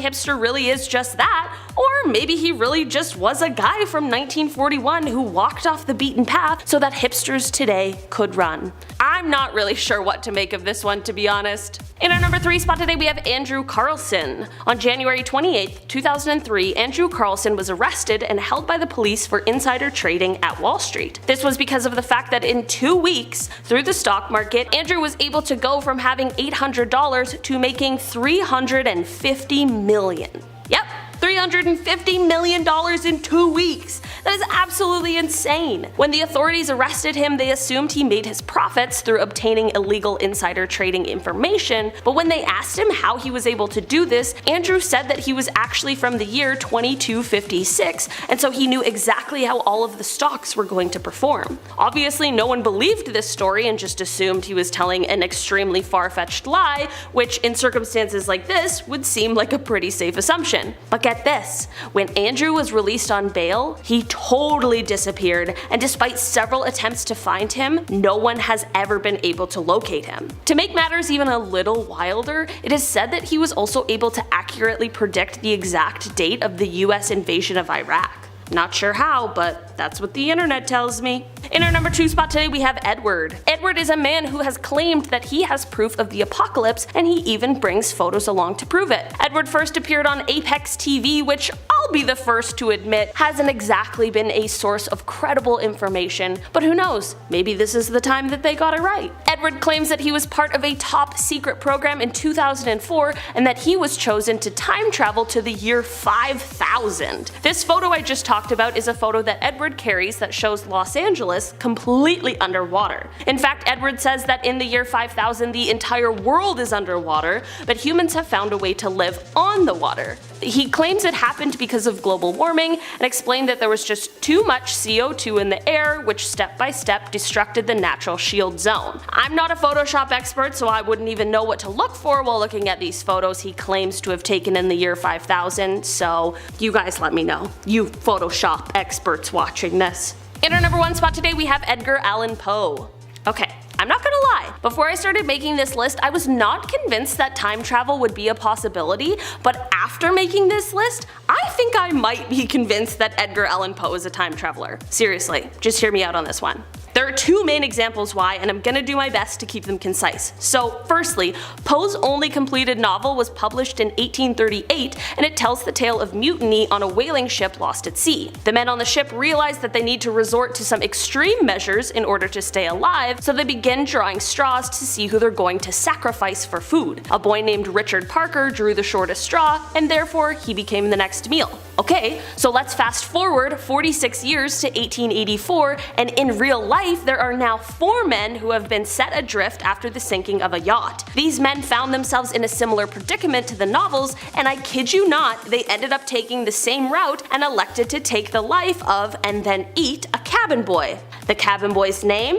hipster really is just that, or maybe he really just was a guy from 1941 who walked off the beaten path so that hipsters today could run. I'm not really sure what to make of this one, to be honest. In our number 3 spot today we have Andrew Carlson. On January 28, 2003, Andrew Carlson was arrested and held by the police for insider trading at Wall Street. This was because of the fact that in 2 weeks, through the stock market, Andrew was able to go from having $800 to making $350 million. Yep, $350 million in 2 weeks. That is absolutely insane. When the authorities arrested him, they assumed he made his profits through obtaining illegal insider trading information, but when they asked him how he was able to do this, Andrew said that he was actually from the year 2256, and so he knew exactly how all of the stocks were going to perform. Obviously, no one believed this story and just assumed he was telling an extremely far-fetched lie, which in circumstances like this would seem like a pretty safe assumption. But get this, when Andrew was released on bail, he totally disappeared, and despite several attempts to find him, no one has ever been able to locate him. To make matters even a little wilder, it is said that he was also able to accurately predict the exact date of the US invasion of Iraq. Not sure how, but that's what the internet tells me. In our number 2 spot today we have Edward. Edward is a man who has claimed that he has proof of the apocalypse, and he even brings photos along to prove it. Edward first appeared on Apex TV, which I'll be the first to admit hasn't exactly been a source of credible information, but who knows, maybe this is the time that they got it right. Edward claims that he was part of a top secret program in 2004 and that he was chosen to time travel to the year 5000. This photo I just talked about is a photo that Edward carries that shows Los Angeles completely underwater. In fact, Edward says that in the year 5000 the entire world is underwater, but humans have found a way to live on the water. He claims it happened because of global warming and explained that there was just too much CO2 in the air, which step by step destructed the natural shield zone. I'm not a Photoshop expert, so I wouldn't even know what to look for while looking at these photos he claims to have taken in the year 5000, so you guys let me know, you Photoshop experts watching this. In our number 1 spot today we have Edgar Allan Poe. Okay, I'm not gonna lie, before I started making this list I was not convinced that time travel would be a possibility, but after making this list, I think I might be convinced that Edgar Allan Poe is a time traveler. Seriously, just hear me out on this one. There are 2 main examples why, and I'm gonna do my best to keep them concise. So firstly, Poe's only completed novel was published in 1838, and it tells the tale of mutiny on a whaling ship lost at sea. The men on the ship realize that they need to resort to some extreme measures in order to stay alive, so they begin drawing straws to see who they're going to sacrifice for food. A boy named Richard Parker drew the shortest straw, and therefore he became the next meal. Okay, so let's fast forward 46 years to 1884, and in real life there are now 4 men who have been set adrift after the sinking of a yacht. These men found themselves in a similar predicament to the novels, and I kid you not, they ended up taking the same route and elected to take the life of and then eat a cabin boy. The cabin boy's name?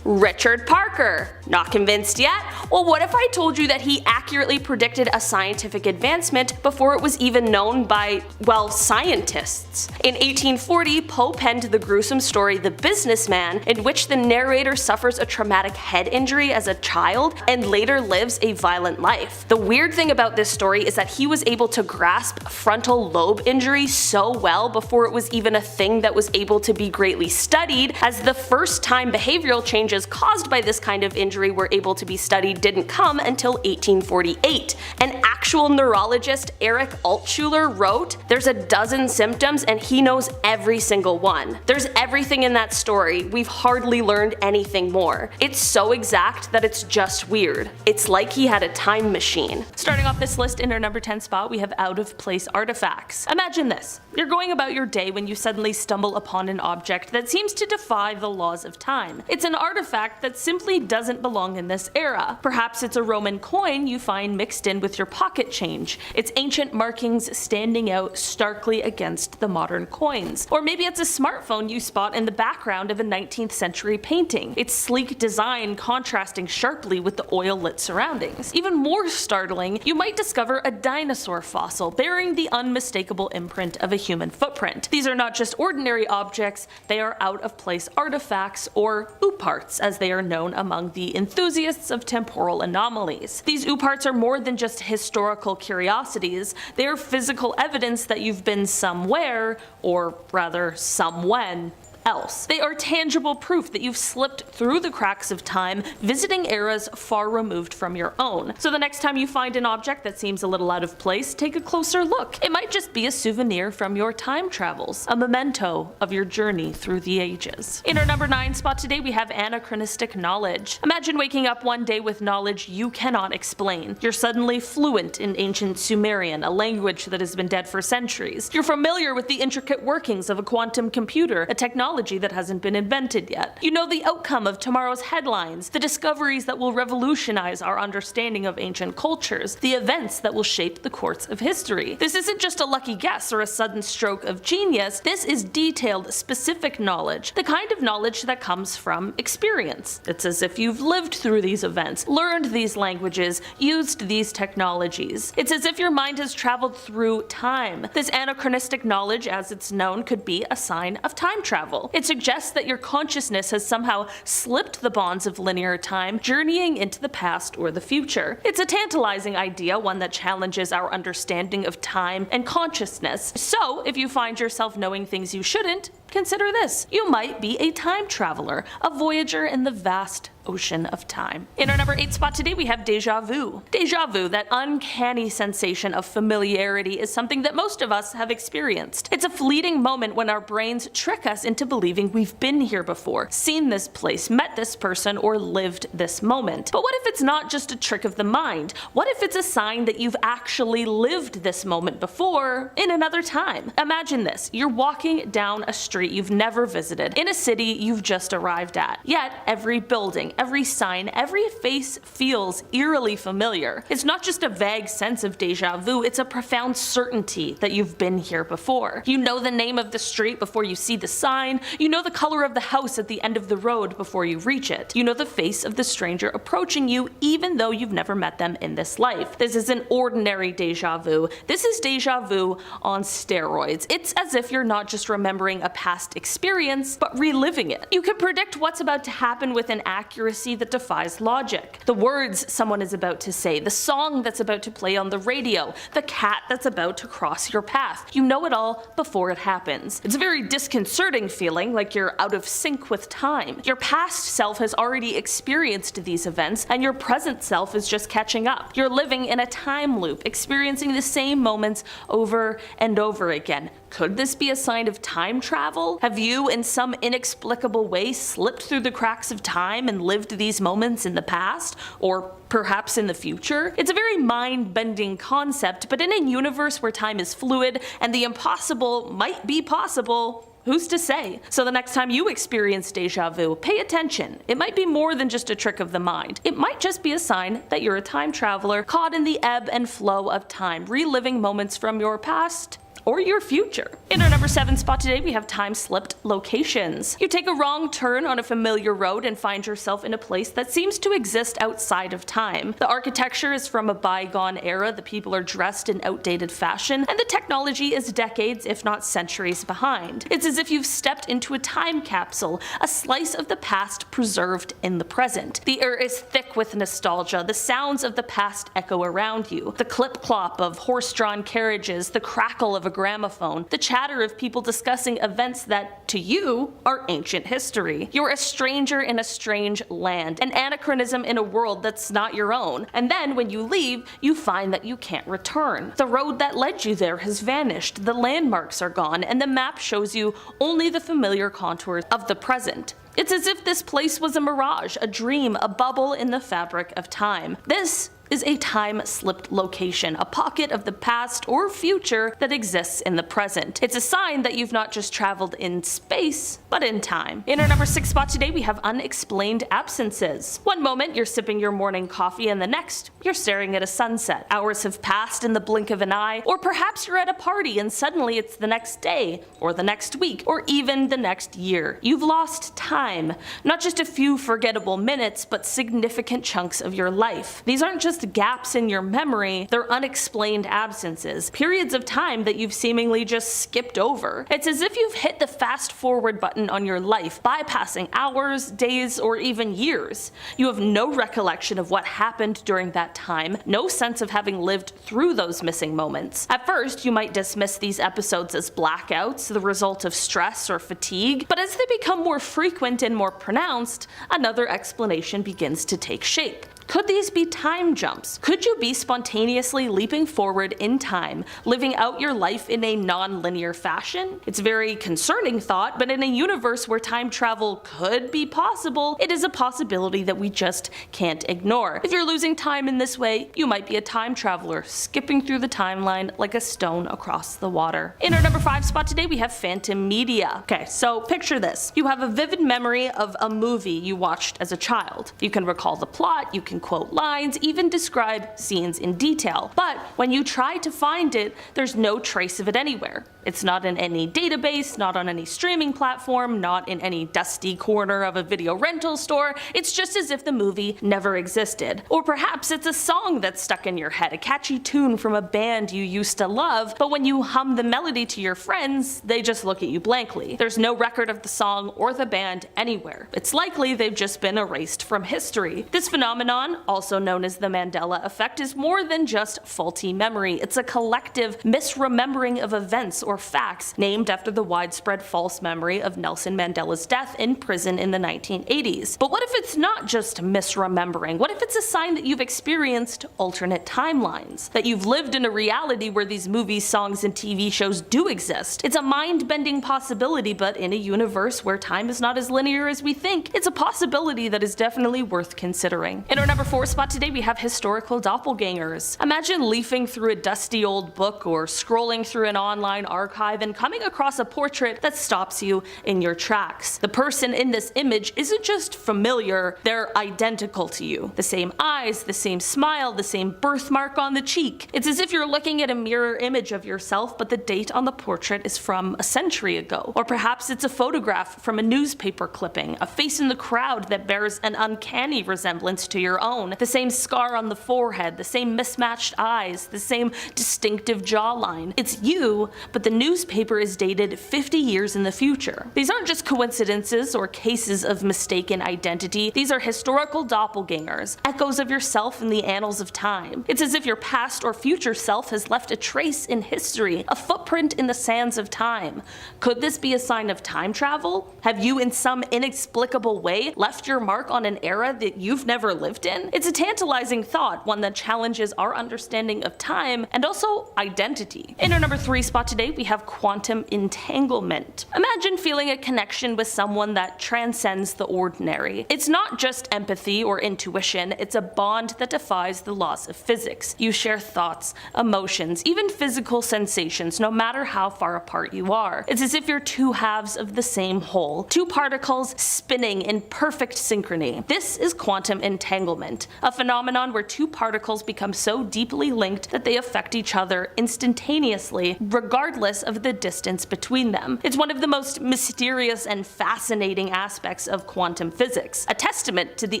Richard Parker. Not convinced yet? Well, what if I told you that he accurately predicted a scientific advancement before it was even known by, well, scientists? In 1840, Poe penned the gruesome story The Businessman, in which the narrator suffers a traumatic head injury as a child and later lives a violent life. The weird thing about this story is that he was able to grasp frontal lobe injury so well before it was even a thing that was able to be greatly studied, as the first time behavioral changes caused by this kind of injury were able to be studied didn't come until 1848. An actual neurologist, Eric Altschuler, wrote, "There's a dozen symptoms and he knows every single one. There's everything in that story, we've hardly learned anything more. It's so exact that it's just weird. It's like he had a time machine." Starting off this list in our number 10 spot, we have out-of-place artifacts. Imagine this. You're going about your day when you suddenly stumble upon an object that seems to defy the laws of time. It's an artifact that simply doesn't belong in this era. Perhaps it's a Roman coin you find mixed in with your pocket change, its ancient markings standing out starkly against the modern coins. Or maybe it's a smartphone you spot in the background of a 19th century painting, its sleek design contrasting sharply with the oil-lit surroundings. Even more startling, you might discover a dinosaur fossil bearing the unmistakable imprint of a human footprint. These are not just ordinary objects, they are out-of-place artifacts, or ooparts as they are known among the enthusiasts of temporal anomalies. These ooparts are more than just historical curiosities, they are physical evidence that you've been somewhere, or rather somewhen, else. They are tangible proof that you've slipped through the cracks of time, visiting eras far removed from your own. So the next time you find an object that seems a little out of place, take a closer look. It might just be a souvenir from your time travels, a memento of your journey through the ages. In our number 9 spot today, we have anachronistic knowledge. Imagine waking up one day with knowledge you cannot explain. You're suddenly fluent in ancient Sumerian, a language that has been dead for centuries. You're familiar with the intricate workings of a quantum computer, a technology that hasn't been invented yet. You know the outcome of tomorrow's headlines, the discoveries that will revolutionize our understanding of ancient cultures, the events that will shape the course of history. This isn't just a lucky guess or a sudden stroke of genius, this is detailed, specific knowledge, the kind of knowledge that comes from experience. It's as if you've lived through these events, learned these languages, used these technologies. It's as if your mind has traveled through time. This anachronistic knowledge, as it's known, could be a sign of time travel. It suggests that your consciousness has somehow slipped the bonds of linear time, journeying into the past or the future. It's a tantalizing idea, one that challenges our understanding of time and consciousness. So, if you find yourself knowing things you shouldn't, consider this. You might be a time traveler, a voyager in the vast ocean of time. In our number 8 spot today, we have déjà vu. Déjà vu, that uncanny sensation of familiarity, is something that most of us have experienced. It's a fleeting moment when our brains trick us into believing we've been here before, seen this place, met this person, or lived this moment. But what if it's not just a trick of the mind? What if it's a sign that you've actually lived this moment before in another time? Imagine this. You're walking down a street you've never visited, in a city you've just arrived at. Yet, every building, every sign, every face feels eerily familiar. It's not just a vague sense of déjà vu, it's a profound certainty that you've been here before. You know the name of the street before you see the sign, you know the color of the house at the end of the road before you reach it. You know the face of the stranger approaching you even though you've never met them in this life. This isn't ordinary déjà vu, this is déjà vu on steroids. It's as if you're not just remembering a past experience, but reliving it. You can predict what's about to happen with an accuracy that defies logic. The words someone is about to say, the song that's about to play on the radio, the cat that's about to cross your path. You know it all before it happens. It's a very disconcerting feeling, like you're out of sync with time. Your past self has already experienced these events, and your present self is just catching up. You're living in a time loop, experiencing the same moments over and over again. Could this be a sign of time travel? Have you, in some inexplicable way, slipped through the cracks of time and lived these moments in the past? Or perhaps in the future? It's a very mind-bending concept, but in a universe where time is fluid and the impossible might be possible, who's to say? So the next time you experience déjà vu, pay attention. It might be more than just a trick of the mind. It might just be a sign that you're a time traveler caught in the ebb and flow of time, reliving moments from your past or your future. In our number 7 spot today, we have time-slipped locations. You take a wrong turn on a familiar road and find yourself in a place that seems to exist outside of time. The architecture is from a bygone era, the people are dressed in outdated fashion, and the technology is decades, if not centuries, behind. It's as if you've stepped into a time capsule, a slice of the past preserved in the present. The air is thick with nostalgia, the sounds of the past echo around you. The clip-clop of horse-drawn carriages, the crackle of a gramophone, the chatter of people discussing events that, to you, are ancient history. You're a stranger in a strange land, an anachronism in a world that's not your own. And then, when you leave, you find that you can't return. The road that led you there has vanished, the landmarks are gone, and the map shows you only the familiar contours of the present. It's as if this place was a mirage, a dream, a bubble in the fabric of time. This is a time-slipped location, a pocket of the past or future that exists in the present. It's a sign that you've not just traveled in space, but in time. In our number 6 spot today, we have unexplained absences. One moment you're sipping your morning coffee and the next you're staring at a sunset. Hours have passed in the blink of an eye, or perhaps you're at a party and suddenly it's the next day, or the next week, or even the next year. You've lost time, not just a few forgettable minutes, but significant chunks of your life. These aren't just gaps in your memory, they're unexplained absences, periods of time that you've seemingly just skipped over. It's as if you've hit the fast forward button on your life, bypassing hours, days, or even years. You have no recollection of what happened during that time, no sense of having lived through those missing moments. At first, you might dismiss these episodes as blackouts, the result of stress or fatigue, but as they become more frequent and more pronounced, another explanation begins to take shape. Could these be time jumps? Could you be spontaneously leaping forward in time, living out your life in a non-linear fashion? It's a very concerning thought, but in a universe where time travel could be possible, it is a possibility that we just can't ignore. If you're losing time in this way, you might be a time traveler, skipping through the timeline like a stone across the water. In our number 5 spot today, we have phantom media. Okay, so picture this. You have a vivid memory of a movie you watched as a child. You can recall the plot, you can quote lines, even describe scenes in detail. But when you try to find it, there's no trace of it anywhere. It's not in any database, not on any streaming platform, not in any dusty corner of a video rental store. It's just as if the movie never existed. Or perhaps it's a song that's stuck in your head, a catchy tune from a band you used to love, but when you hum the melody to your friends, they just look at you blankly. There's no record of the song or the band anywhere. It's likely they've just been erased from history. This phenomenon, also known as the Mandela effect, is more than just faulty memory. It's a collective misremembering of events or facts named after the widespread false memory of Nelson Mandela's death in prison in the 1980s. But what if it's not just misremembering? What if it's a sign that you've experienced alternate timelines? That you've lived in a reality where these movies, songs, and TV shows do exist? It's a mind-bending possibility, but in a universe where time is not as linear as we think, it's a possibility that is definitely worth considering. In our number 4 spot today, we have historical doppelgangers. Imagine leafing through a dusty old book or scrolling through an online archive and coming across a portrait that stops you in your tracks. The person in this image isn't just familiar, they're identical to you. The same eyes, the same smile, the same birthmark on the cheek. It's as if you're looking at a mirror image of yourself, but the date on the portrait is from a century ago. Or perhaps it's a photograph from a newspaper clipping, a face in the crowd that bears an uncanny resemblance to your own. The same scar on the forehead, the same mismatched eyes, the same distinctive jawline. It's you, but the newspaper is dated 50 years in the future. These aren't just coincidences or cases of mistaken identity. These are historical doppelgangers, echoes of yourself in the annals of time. It's as if your past or future self has left a trace in history, a footprint in the sands of time. Could this be a sign of time travel? Have you in some inexplicable way left your mark on an era that you've never lived in? It's a tantalizing thought, one that challenges our understanding of time and also identity. In our number 3 spot today, we have quantum entanglement. Imagine feeling a connection with someone that transcends the ordinary. It's not just empathy or intuition, it's a bond that defies the laws of physics. You share thoughts, emotions, even physical sensations, no matter how far apart you are. It's as if you're two halves of the same whole, two particles spinning in perfect synchrony. This is quantum entanglement. entanglement, a phenomenon where two particles become so deeply linked that they affect each other instantaneously, regardless of the distance between them. It's one of the most mysterious and fascinating aspects of quantum physics, a testament to the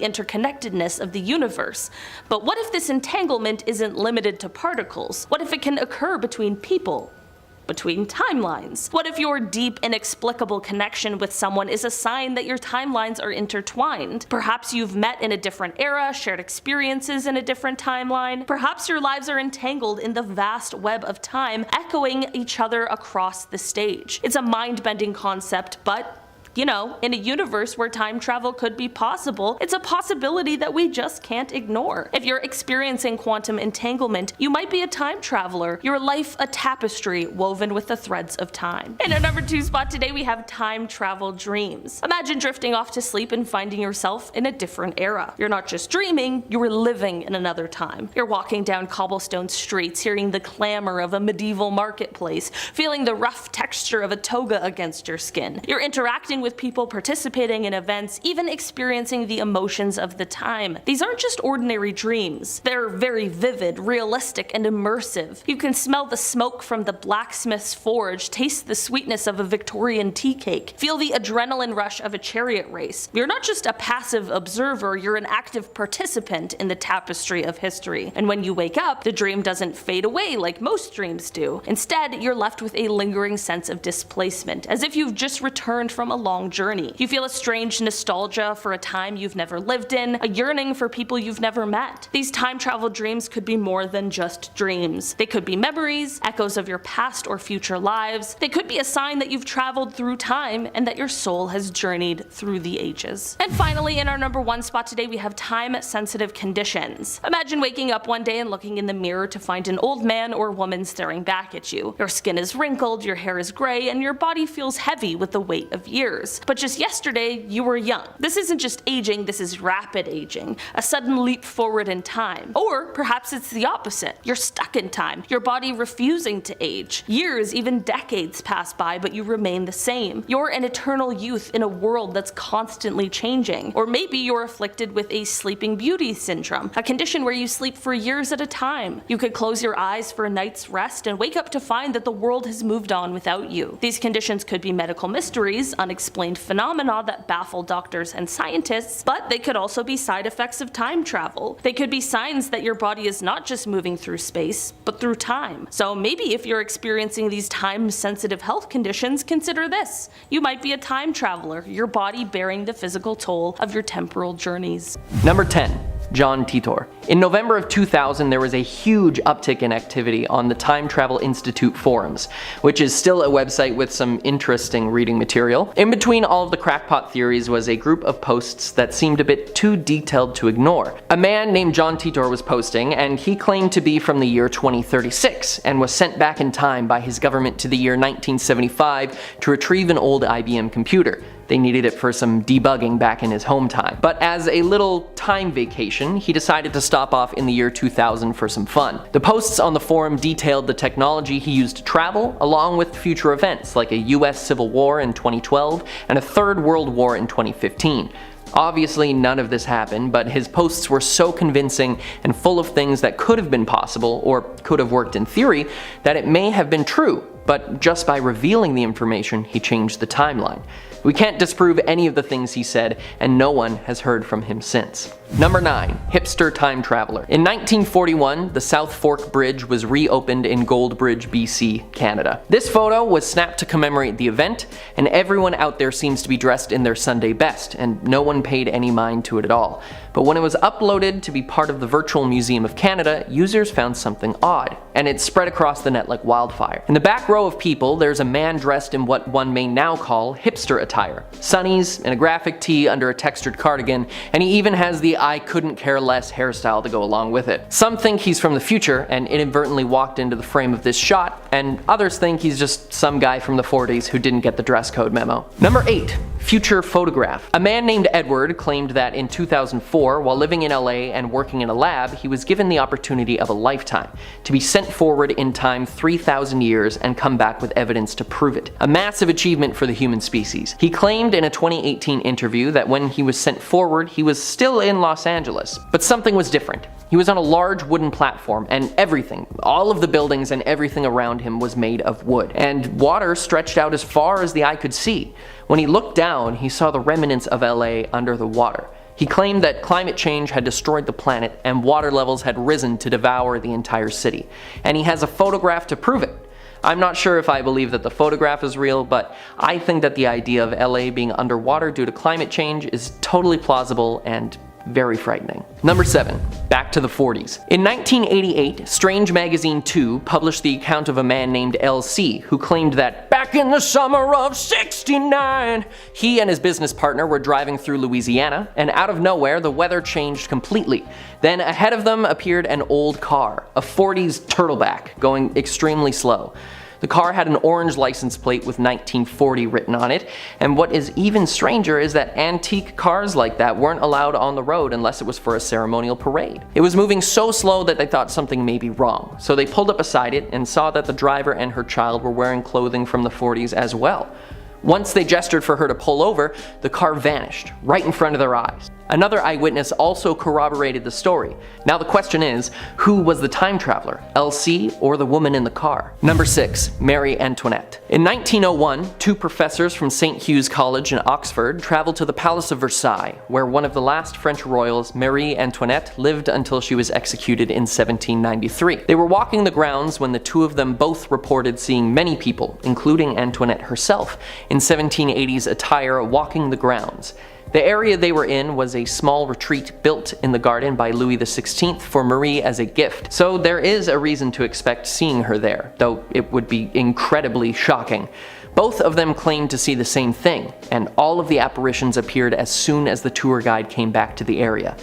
interconnectedness of the universe. But what if this entanglement isn't limited to particles? What if it can occur between people? Between timelines? What if your deep, inexplicable connection with someone is a sign that your timelines are intertwined? Perhaps you've met in a different era, shared experiences in a different timeline. Perhaps your lives are entangled in the vast web of time, echoing each other across the stage. It's a mind-bending concept, but you know, in a universe where time travel could be possible, it's a possibility that we just can't ignore. If you're experiencing quantum entanglement, you might be a time traveler, your life a tapestry woven with the threads of time. In our number 2 spot today, we have time travel dreams. Imagine drifting off to sleep and finding yourself in a different era. You're not just dreaming, you're living in another time. You're walking down cobblestone streets, hearing the clamor of a medieval marketplace, feeling the rough texture of a toga against your skin. You're interacting with people, participating in events, even experiencing the emotions of the time. These aren't just ordinary dreams. They're very vivid, realistic, and immersive. You can smell the smoke from the blacksmith's forge, taste the sweetness of a Victorian tea cake, feel the adrenaline rush of a chariot race. You're not just a passive observer, you're an active participant in the tapestry of history. And when you wake up, the dream doesn't fade away like most dreams do. Instead, you're left with a lingering sense of displacement, as if you've just returned from a long journey. You feel a strange nostalgia for a time you've never lived in, a yearning for people you've never met. These time travel dreams could be more than just dreams. They could be memories, echoes of your past or future lives. They could be a sign that you've traveled through time and that your soul has journeyed through the ages. And finally, in our number 1 spot today, we have time-sensitive conditions. Imagine waking up one day and looking in the mirror to find an old man or woman staring back at you. Your skin is wrinkled, your hair is gray, and your body feels heavy with the weight of years. But just yesterday, you were young. This isn't just aging, this is rapid aging, a sudden leap forward in time. Or perhaps it's the opposite. You're stuck in time, your body refusing to age. Years, even decades pass by, but you remain the same. You're an eternal youth in a world that's constantly changing. Or maybe you're afflicted with a sleeping beauty syndrome, a condition where you sleep for years at a time. You could close your eyes for a night's rest and wake up to find that the world has moved on without you. These conditions could be medical mysteries, unexplained phenomena that baffle doctors and scientists, but they could also be side effects of time travel. They could be signs that your body is not just moving through space, but through time. So maybe if you're experiencing these time-sensitive health conditions, consider this. You might be a time traveler, your body bearing the physical toll of your temporal journeys. Number 10. John Titor. In November of 2000, there was a huge uptick in activity on the Time Travel Institute forums, which is still a website with some interesting reading material. In between all of the crackpot theories was a group of posts that seemed a bit too detailed to ignore. A man named John Titor was posting, and he claimed to be from the year 2036, and was sent back in time by his government to the year 1975 to retrieve an old IBM computer. They needed it for some debugging back in his home time. But as a little time vacation, he decided to stop off in the year 2000 for some fun. The posts on the forum detailed the technology he used to travel, along with future events like a US Civil War in 2012 and a Third World War in 2015. Obviously none of this happened, but his posts were so convincing and full of things that could have been possible, or could have worked in theory, that it may have been true, but just by revealing the information, he changed the timeline. We can't disprove any of the things he said, and no one has heard from him since. Number 9. Hipster Time Traveler. In 1941, the South Fork Bridge was reopened in Goldbridge, BC, Canada. This photo was snapped to commemorate the event, and everyone out there seems to be dressed in their Sunday best, and no one paid any mind to it at all. But when it was uploaded to be part of the Virtual Museum of Canada, users found something odd, and it spread across the net like wildfire. In the back row of people, there's a man dressed in what one may now call hipster attire. Sunnies and a graphic tee under a textured cardigan, and he even has the I couldn't care less hairstyle to go along with it. Some think he's from the future and inadvertently walked into the frame of this shot, and others think he's just some guy from the 40s who didn't get the dress code memo. Number 8. Future photograph. A man named Edward claimed that in 2004, while living in LA and working in a lab, he was given the opportunity of a lifetime to be sent forward in time 3,000 years and come back with evidence to prove it. A massive achievement for the human species. He claimed in a 2018 interview that when he was sent forward, he was still in Los Angeles. But something was different. He was on a large wooden platform, and everything, all of the buildings and everything around him was made of wood. And water stretched out as far as the eye could see. When he looked down, he saw the remnants of LA under the water. He claimed that climate change had destroyed the planet and water levels had risen to devour the entire city. And he has a photograph to prove it. I'm not sure if I believe that the photograph is real, but I think that the idea of LA being underwater due to climate change is totally plausible and very frightening. Number 7. Back to the 40s. In 1988, Strange Magazine 2 published the account of a man named L.C. who claimed that back in the summer of '69, he and his business partner were driving through Louisiana, and out of nowhere the weather changed completely. Then ahead of them appeared an old car, a 40s turtleback, going extremely slow. The car had an orange license plate with 1940 written on it, and what is even stranger is that antique cars like that weren't allowed on the road unless it was for a ceremonial parade. It was moving so slow that they thought something may be wrong, so they pulled up beside it and saw that the driver and her child were wearing clothing from the 40s as well. Once they gestured for her to pull over, the car vanished, right in front of their eyes. Another eyewitness also corroborated the story. Now the question is, who was the time traveler, L.C. or the woman in the car? Number 6. Marie Antoinette. In 1901, 2 professors from St. Hugh's College in Oxford traveled to the Palace of Versailles, where one of the last French royals, Marie Antoinette, lived until she was executed in 1793. They were walking the grounds when the two of them both reported seeing many people, including Antoinette herself, in 1780s attire walking the grounds. The area they were in was a small retreat built in the garden by Louis XVI for Marie as a gift, so there is a reason to expect seeing her there, though it would be incredibly shocking. Both of them claimed to see the same thing, and all of the apparitions appeared as soon as the tour guide came back to the area.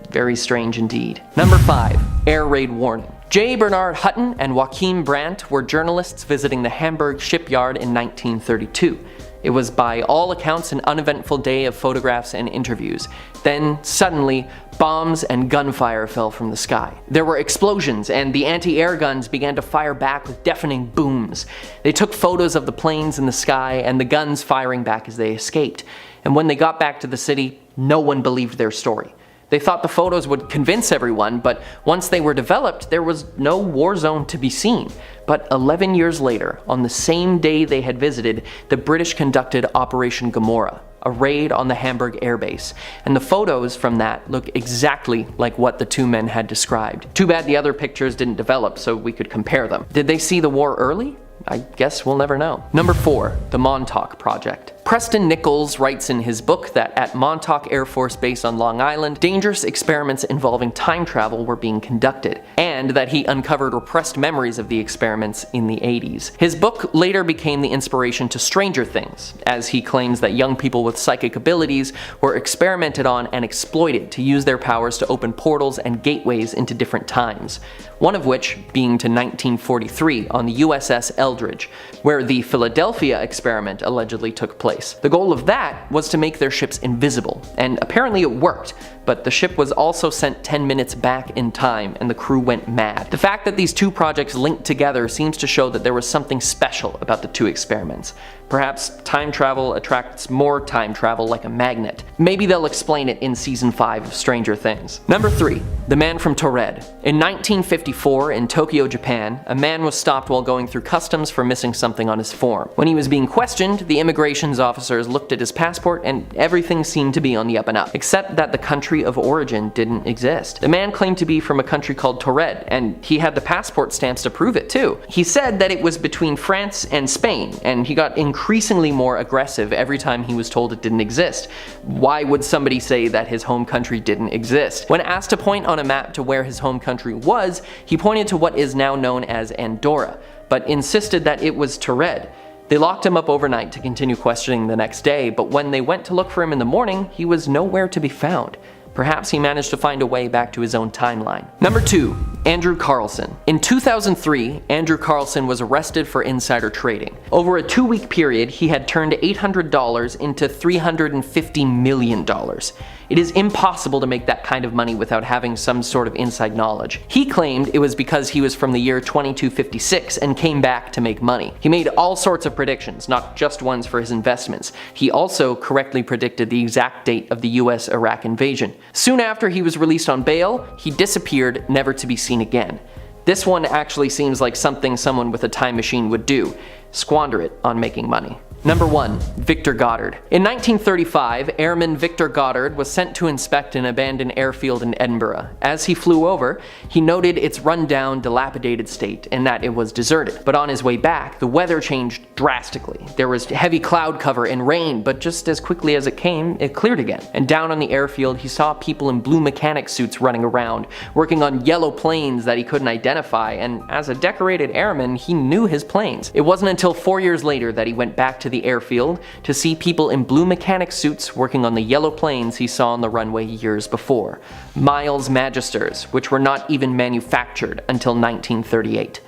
Very strange indeed. Number 5. Air raid warning. J. Bernard Hutton and Joachim Brandt were journalists visiting the Hamburg shipyard in 1932. It was by all accounts an uneventful day of photographs and interviews. Then, suddenly, bombs and gunfire fell from the sky. There were explosions, and the anti-air guns began to fire back with deafening booms. They took photos of the planes in the sky and the guns firing back as they escaped. And when they got back to the city, no one believed their story. They thought the photos would convince everyone, but once they were developed, there was no war zone to be seen. But 11 years later, on the same day they had visited, the British conducted Operation Gomorrah, a raid on the Hamburg airbase, and the photos from that look exactly like what the two men had described. Too bad the other pictures didn't develop so we could compare them. Did they see the war early? I guess we'll never know. Number 4. The Montauk Project. Preston Nichols writes in his book that at Montauk Air Force Base on Long Island, dangerous experiments involving time travel were being conducted, and that he uncovered repressed memories of the experiments in the 80s. His book later became the inspiration to Stranger Things, as he claims that young people with psychic abilities were experimented on and exploited to use their powers to open portals and gateways into different times. One of which being to 1943 on the USS Eldridge, where the Philadelphia experiment allegedly took place. The goal of that was to make their ships invisible, and apparently it worked, but the ship was also sent 10 minutes back in time and the crew went mad. The fact that these two projects linked together seems to show that there was something special about the two experiments. Perhaps time travel attracts more time travel like a magnet. Maybe they'll explain it in season 5 of Stranger Things. Number 3. The Man from Taured. In 1954, in Tokyo, Japan, a man was stopped while going through customs for missing something on his form. When he was being questioned, the immigrations officers looked at his passport and everything seemed to be on the up and up, except that the country of origin didn't exist. The man claimed to be from a country called Taured, and he had the passport stamps to prove it too. He said that it was between France and Spain, and he got increasingly more aggressive every time he was told it didn't exist. Why would somebody say that his home country didn't exist? When asked to point on a map to where his home country was, he pointed to what is now known as Andorra, but insisted that it was Taured. They locked him up overnight to continue questioning the next day, but when they went to look for him in the morning, he was nowhere to be found. Perhaps he managed to find a way back to his own timeline. Number 2. Andrew Carlson. In 2003, Andrew Carlson was arrested for insider trading. Over a 2-week period, he had turned $800 into $350 million. It is impossible to make that kind of money without having some sort of inside knowledge. He claimed it was because he was from the year 2256 and came back to make money. He made all sorts of predictions, not just ones for his investments. He also correctly predicted the exact date of the US-Iraq invasion. Soon after he was released on bail, he disappeared, never to be seen again. This one actually seems like something someone with a time machine would do: squander it on making money. Number 1. Victor Goddard. In 1935, Airman Victor Goddard was sent to inspect an abandoned airfield in Edinburgh. As he flew over, he noted its run-down, dilapidated state and that it was deserted. But on his way back, the weather changed drastically. There was heavy cloud cover and rain, but just as quickly as it came, it cleared again. And down on the airfield, he saw people in blue mechanic suits running around, working on yellow planes that he couldn't identify, and as a decorated airman, he knew his planes. It wasn't until 4 years later that he went back to the airfield to see people in blue mechanic suits working on the yellow planes he saw on the runway years before. Miles Magisters, which were not even manufactured until 1938.